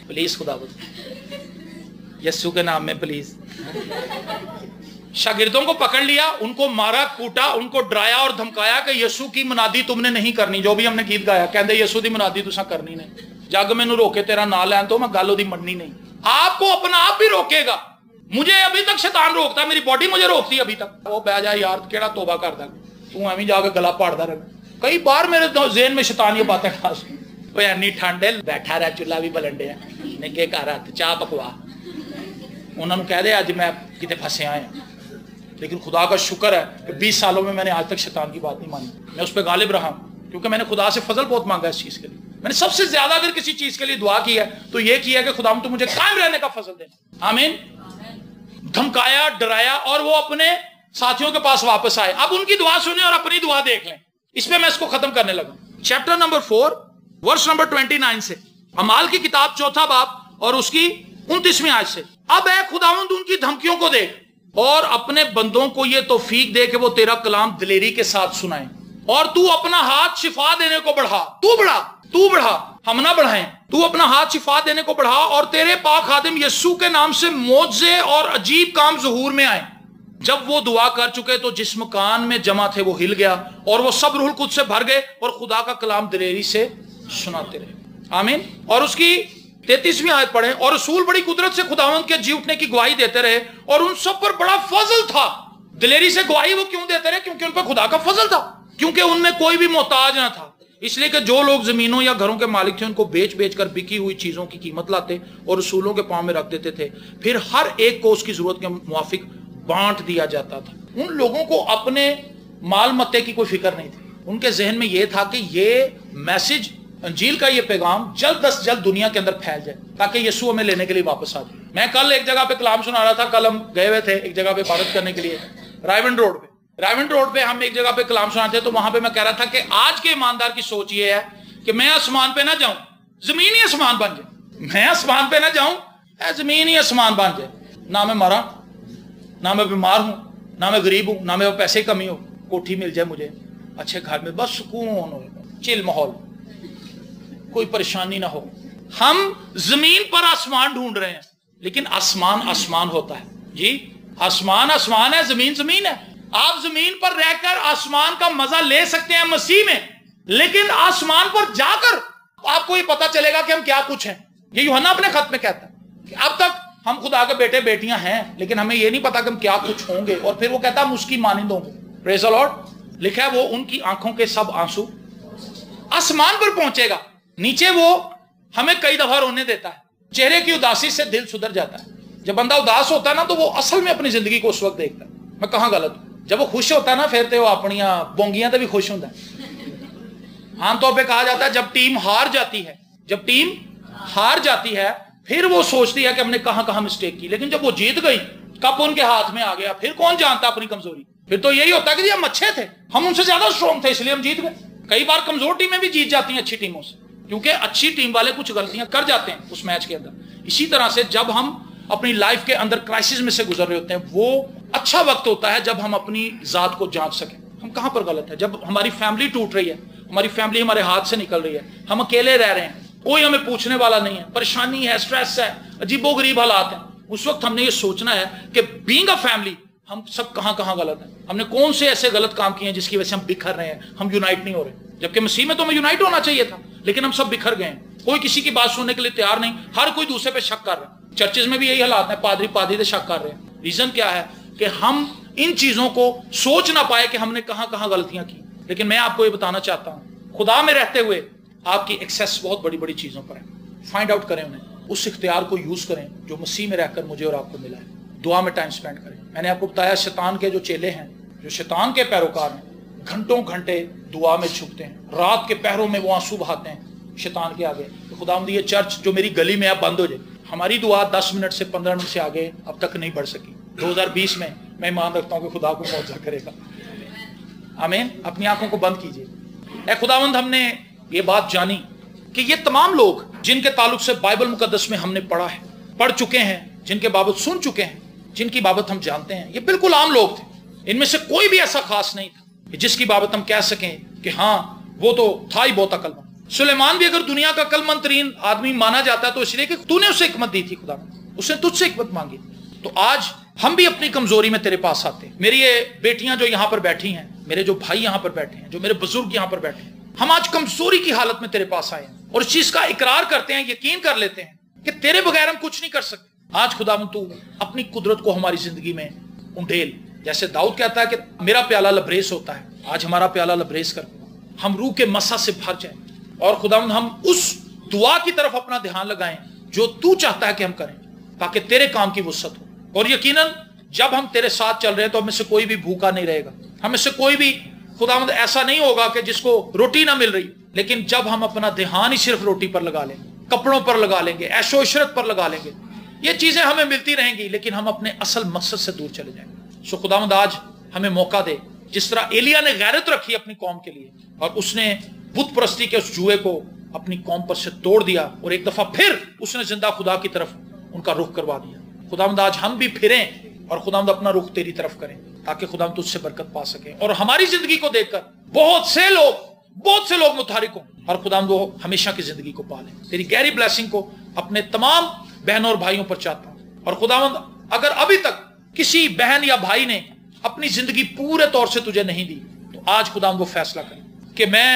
پلیز خداوند یسوع کے نام میں پلیز. شاگردوں کو پکڑ لیا, ان کو مارا کوٹا, ان کو ڈرایا اور دھمکایا کہ یسوع کی منادی تم نے نہیں کرنی. جو بھی ہم نے گیت گایا کہندے یسوع دی منادی تساں کرنی نہیں, جگ مینوں روکے تیرا نام لین تو میں گل اودی مننی نہیں. آپ کو اپنا آپ بھی روکے گا. مجھے ابھی تک شیطان روکتا ہے, میری باڈی مجھے روکتی ہے ابھی تک. وہ بہ جا یار کیڑا توبہ کردا, تو ایویں جا کے گلا پاڑدا رہے. کئی بار میرے ذہن میں شیطان یہ باتیں خاص, اوے انی ٹھنڈ ہے بیٹھا رہ چولہا بھی بلن ڈیا نے کے کر ہاتھ چاہ پکوا, انہوں نے کہہ دے اج میں کتے پھسے آئے. لیکن خدا کا شکر ہے کہ 20 سالوں میں نے آج تک شیطان کی بات نہیں مانی. میں اس پہ غالب رہا ہوں کیونکہ میں نے خدا سے فضل بہت مانگا اس چیز کے لیے. میں نے سب سے زیادہ اگر کسی چیز کے لیے دعا کی ہے تو یہ کیا کہ خدا تو مجھے قائم رہنے کا فضل دے. آمین. دھمکایا, ڈرایا, اور وہ اپنے ساتھیوں کے پاس واپس آئے. اب ان کی دعا سنیں اور اپنی دعا دیکھ لیں. اس پہ میں اس کو ختم کرنے لگا. چیپٹر نمبر 4 ورس نمبر 29 سے, اعمال کی کتاب 4 باب اور اس کی 29ویں آیت سے. اب اے خداوند ان کی دھمکیوں کو دیکھ اور اپنے بندوں کو یہ توفیق دے کہ وہ تیرا کلام دلیری کے ساتھ سنائیں, اور تو اپنا ہاتھ شفا دینے کو بڑھا. تو بڑھا, ہم نہ بڑھائیں. تو اپنا ہاتھ شفا دینے کو بڑھا اور تیرے پاک خادم یسوع کے نام سے معجزے اور عجیب کام ظہور میں آئیں. جب وہ دعا کر چکے تو جس مکان میں جمع تھے وہ ہل گیا اور وہ سب روح القدس سے بھر گئے اور خدا کا کلام دلیری سے سناتے رہے. آمین. اور اس کی 33ویں آیت پڑھیں. اور رسول بڑی قدرت سے خداوند کے جی اٹھنے کی گواہی دیتے رہے اور ان سب پر بڑا فضل تھا. دلیری سے گواہی وہ کیوں دیتے رہے؟ کیونکہ ان پر خدا کا فضل تھا, کیونکہ ان میں کوئی بھی محتاج نہ تھا. اس لیے کہ جو لوگ زمینوں یا گھروں کے مالک تھے ان کو بیچ بیچ کر بکی ہوئی چیزوں کی قیمت لاتے اور رسولوں کے پاؤں میں رکھ دیتے تھے. پھر ہر ایک کو اس کی ضرورت کے موافق بانٹ دیا جاتا تھا. ان لوگوں کو اپنے مال متے کی کوئی فکر نہیں تھی. ان کے ذہن میں یہ تھا کہ یہ میسج, انجیل کا یہ پیغام جلد از جلد دنیا کے اندر پھیل جائے تاکہ یسوع ہمیں لینے کے لیے واپس آ جائے. میں کل ایک جگہ پہ کلام سنا رہا تھا. کل ہم گئے ہوئے تھے ایک جگہ پہ عبادت کرنے کے لیے رائیونڈ روڈ پہ ہم ایک جگہ پہ کلام سناتے. تو وہاں پہ میں کہہ رہا تھا کہ آج کے ایماندار کی سوچ یہ ہے کہ میں آسمان پہ نہ جاؤں, زمین ہی آسمان بن جائے. میں آسمان پہ نہ جاؤں, زمین ہی آسمان بن جائے. نہ میں مرا, نہ میں بیمار ہوں, نہ میں غریب ہوں, نہ میں پیسے کمی ہو, کوٹھی مل جائے مجھے اچھے گھر میں, بس سکون ہو, چل ماحول, کوئی پریشانی نہ ہو. ہم زمین پر آسمان ڈھونڈ رہے ہیں لیکن آسمان آسمان ہوتا ہے. جی آسمان آسمان ہے, زمین زمین ہے. آپ زمین پر رہ کر آسمان کا مزہ لے سکتے ہیں مسیح میں, لیکن آسمان پر جا کر آپ کو یہ پتا چلے گا کہ ہم کیا کچھ ہیں. یہ یوحنا اپنے خط میں کہتا ہے کہ اب تک ہم خدا کے بیٹے بیٹیاں ہیں لیکن ہمیں یہ نہیں پتا کہ ہم کیا کچھ ہوں گے. اور پھر وہ کہتا ہے ہم اس کی مانند ہوں گے. پریز دی لارڈ. لکھا ہے وہ ان کی آنکھوں کے سب آنسو آسمان پر پہنچے گا. نیچے وہ ہمیں کئی دفعہ رونے دیتا ہے. چہرے کی اداسی سے دل سدھر جاتا ہے. جب بندہ اداس ہوتا ہے نا تو وہ اصل میں اپنی زندگی کو اس وقت دیکھتا ہے. میں کہاں غلط ہوں؟ جب وہ خوش ہوتا ہے نا پھر تو وہ اپنی بونگیاں تو بھی خوش ہوتا ہے. عام طور پہ کہا جاتا ہے جب ٹیم ہار جاتی ہے जब टीम हार जाती है फिर वो सोचती है कि हमने कहां कहां मिस्टेक की, लेकिन जब वो जीत गई, कप उनके हाथ में आ गया, फिर कौन जानता अपनी कमजोरी। फिर तो यही होता कि हम अच्छे थे, हम उनसे ज्यादा स्ट्रॉन्ग थे, इसलिए हम जीत गए। कई बार कमजोर टीमें भी जीत जाती हैं अच्छी टीमों से, क्योंकि अच्छी टीम वाले कुछ गलतियां कर जाते हैं उस मैच के अंदर। इसी तरह से जब हम अपनी लाइफ के अंदर क्राइसिस में से गुजर रहे होते हैं, वो अच्छा वक्त होता है जब हम अपनी जात को जांच सकें, हम कहां पर गलत है। जब हमारी फैमिली टूट रही है, हमारी फैमिली हमारे हाथ से निकल रही है, हम अकेले रह रहे हैं, कोई हमें पूछने वाला नहीं है, परेशानी है, स्ट्रेस है, अजीबोगरीब हालात हैं, उस वक्त हमने ये सोचना है कि बीइंग अ फैमिली हम सब कहां कहां गलत हैं, हमने कौन से ऐसे गलत काम किए हैं जिसकी वजह से हम बिखर रहे हैं, हम यूनाइट नहीं हो रहे। जबकि मसीह में तो हमें यूनाइट होना चाहिए था, लेकिन हम सब बिखर गए हैं, कोई किसी की बात सुनने के लिए तैयार नहीं, हर कोई दूसरे पे शक कर रहा है। चर्चेज में भी यही हालात है, पादरी से शक कर रहे हैं। रीजन क्या है कि हम इन चीजों को सोच ना पाए कि हमने कहां कहां गलतियां की। लेकिन मैं आपको ये बताना चाहता हूं, खुदा में रहते हुए आपकी एक्सेस बहुत बड़ी बड़ी चीजों पर है। फाइंड आउट करें उन्हें, उस इख्तियार को यूज करें जो मसीह में रहकर मुझे और आपको मिला है। दुआ में टाइम स्पेंड करें। मैंने आपको बताया शैतान के जो चेले हैं, जो शैतान के पैरोकार हैं, घंटों घंटे दुआ में छुपते हैं, रात के पहरों में वो आंसू बहाते हैं शैतान के आगे। तो खुदावंद ये चर्च जो मेरी गली में है बंद हो जाए। हमारी दुआ 10 मिनट से 15 मिनट से आगे अब तक नहीं बढ़ सकी। 2020 में मैं ईमान रखता हूं कि खुदा को मुआवजा करेगा। आमीन। अपनी आंखों को बंद कीजिए। ऐ खुदावंद, हमने ये बात जानी कि ये तमाम लोग जिनके ताल्लुक से बाइबल मुकद्दस में हमने पढ़ चुके हैं, जिनके बाबत सुन चुके हैं, जिनकी बाबत हम जानते हैं, ये बिल्कुल आम लोग थे। इनमें से कोई भी ऐसा खास नहीं था जिसकी बाबत हम कह सकें कि हाँ वो तो था ही बहुत अक्लमंद। सुलेमान भी अगर दुनिया का अक्लमंद तरीन आदमी माना जाता है तो इसलिए कि तूने उसे हिकमत दी थी, खुदा उसने तुझसे हिकमत मांगी। तो आज हम भी अपनी कमजोरी में तेरे पास आते हैं। मेरी ये बेटियां जो यहाँ पर बैठी हैं, मेरे जो भाई यहाँ पर बैठे हैं, जो मेरे बुजुर्ग यहाँ पर बैठे हैं, हम आज कमजोरी की हालत में तेरे पास आए हैं और इस चीज का इकरार करते हैं, यकीन कर लेते हैं कि तेरे बगैर हम कुछ नहीं कर सकते। आज खुदावंद तू अपनी कुदरत को हमारी जिंदगी में उंडेल। जैसे दाऊद कहता है कि मेरा प्याला लबरेज होता है, आज हमारा प्याला लबरेज कर, हम रूह के मसा से भर जाए और खुदावंद हम उस दुआ की तरफ अपना ध्यान लगाएं जो तू चाहता है कि हम करें, ताकि तेरे काम की वुसअत हो। और यकीनन जब हम तेरे साथ चल रहे हैं तो हमें से कोई भी भूखा नहीं रहेगा, हमें से कोई भी खुदावंद ऐसा नहीं होगा कि जिसको रोटी ना मिल रही। लेकिन जब हम अपना ध्यान ही सिर्फ रोटी पर लगा लेंगे, कपड़ों पर लगा लेंगे, ऐशो इशरत पर लगा लेंगे, ये चीजें हमें मिलती रहेंगी लेकिन हम अपने असल मकसद से दूर चले जाएंगे। सो खुदावंद आज हमें मौका दे, जिस तरह एलिया ने गैरत रखी अपनी कौम के लिए और उसने बुत परस्ती के उस जुए को अपनी कौम पर से तोड़ दिया और एक दफा फिर उसने जिंदा खुदा की तरफ उनका रुख करवा दिया। खुदावंद आज हम भी फिरें और खुदावंद अपना रुख तेरी तरफ करें ताकि खुदावंद तुझसे बरकत पा सके और हमारी जिंदगी को देखकर बहुत से लोग मुतारिक हों और खुदावंद वो हमेशा की जिंदगी को पालें। तेरी गहरी ब्लेसिंग को अपने तमाम बहनों और भाइयों पर चाहता हूं। और खुदावंद अगर अभी तक किसी बहन या भाई ने अपनी जिंदगी पूरे तौर से तुझे नहीं दी तो आज खुदावंद वो फैसला करें कि मैं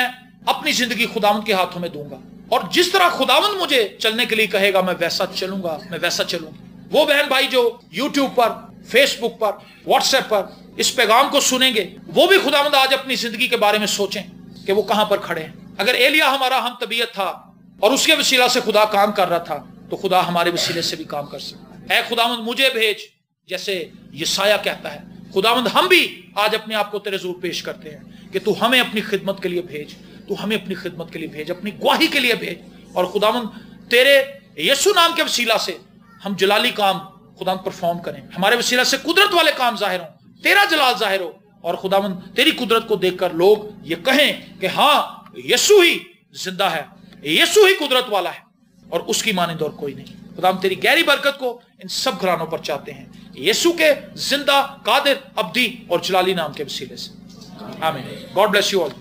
अपनी जिंदगी खुदावंद के हाथों में दूंगा और जिस तरह खुदावंद मुझे चलने के लिए कहेगा मैं वैसा चलूंगा, मैं वैसा चलूंगा। वो बहन भाई जो यूट्यूब पर, फेसबुक पर, व्हाट्सएप पर इस पैगाम को सुनेंगे, वो भी खुदावंद आज अपनी जिंदगी के बारे में सोचें कि वो कहां पर खड़े हैं। अगर एलिया हमारा हम तबीयत था और उसके वसीला से खुदा काम कर रहा था तो खुदा हमारे वसीले से भी काम कर सकता है। ऐ खुदावंद मुझे भेज, जैसे यसाया कहता है। खुदावंद हम भी आज अपने आप को तेरे ज़रूर पेश करते हैं कि तू हमें अपनी खिदमत के लिए भेज, तू हमें अपनी खिदमत के लिए भेज, अपनी गवाही के लिए भेज। और खुदावंद तेरे यीशु नाम के वसीला से हम जलाली काम खुदावंद परफॉर्म करें, हमारे वसीला से कुदरत वाले काम जाहिर हो, तेरा जलाल जाहिर हो और खुदावंद तेरी कुदरत को देखकर लोग ये कहें कि हाँ यीशु ही जिंदा है, यीशु ही कुदरत वाला है और उसकी मानिंद और कोई नहीं। खुदावंद तेरी गहरी बरकत को इन सब घरानों पर चाहते हैं यीशु के जिंदा, कादिर, अब्दी और जलाली नाम के वसीले से। आमीन। God bless you all.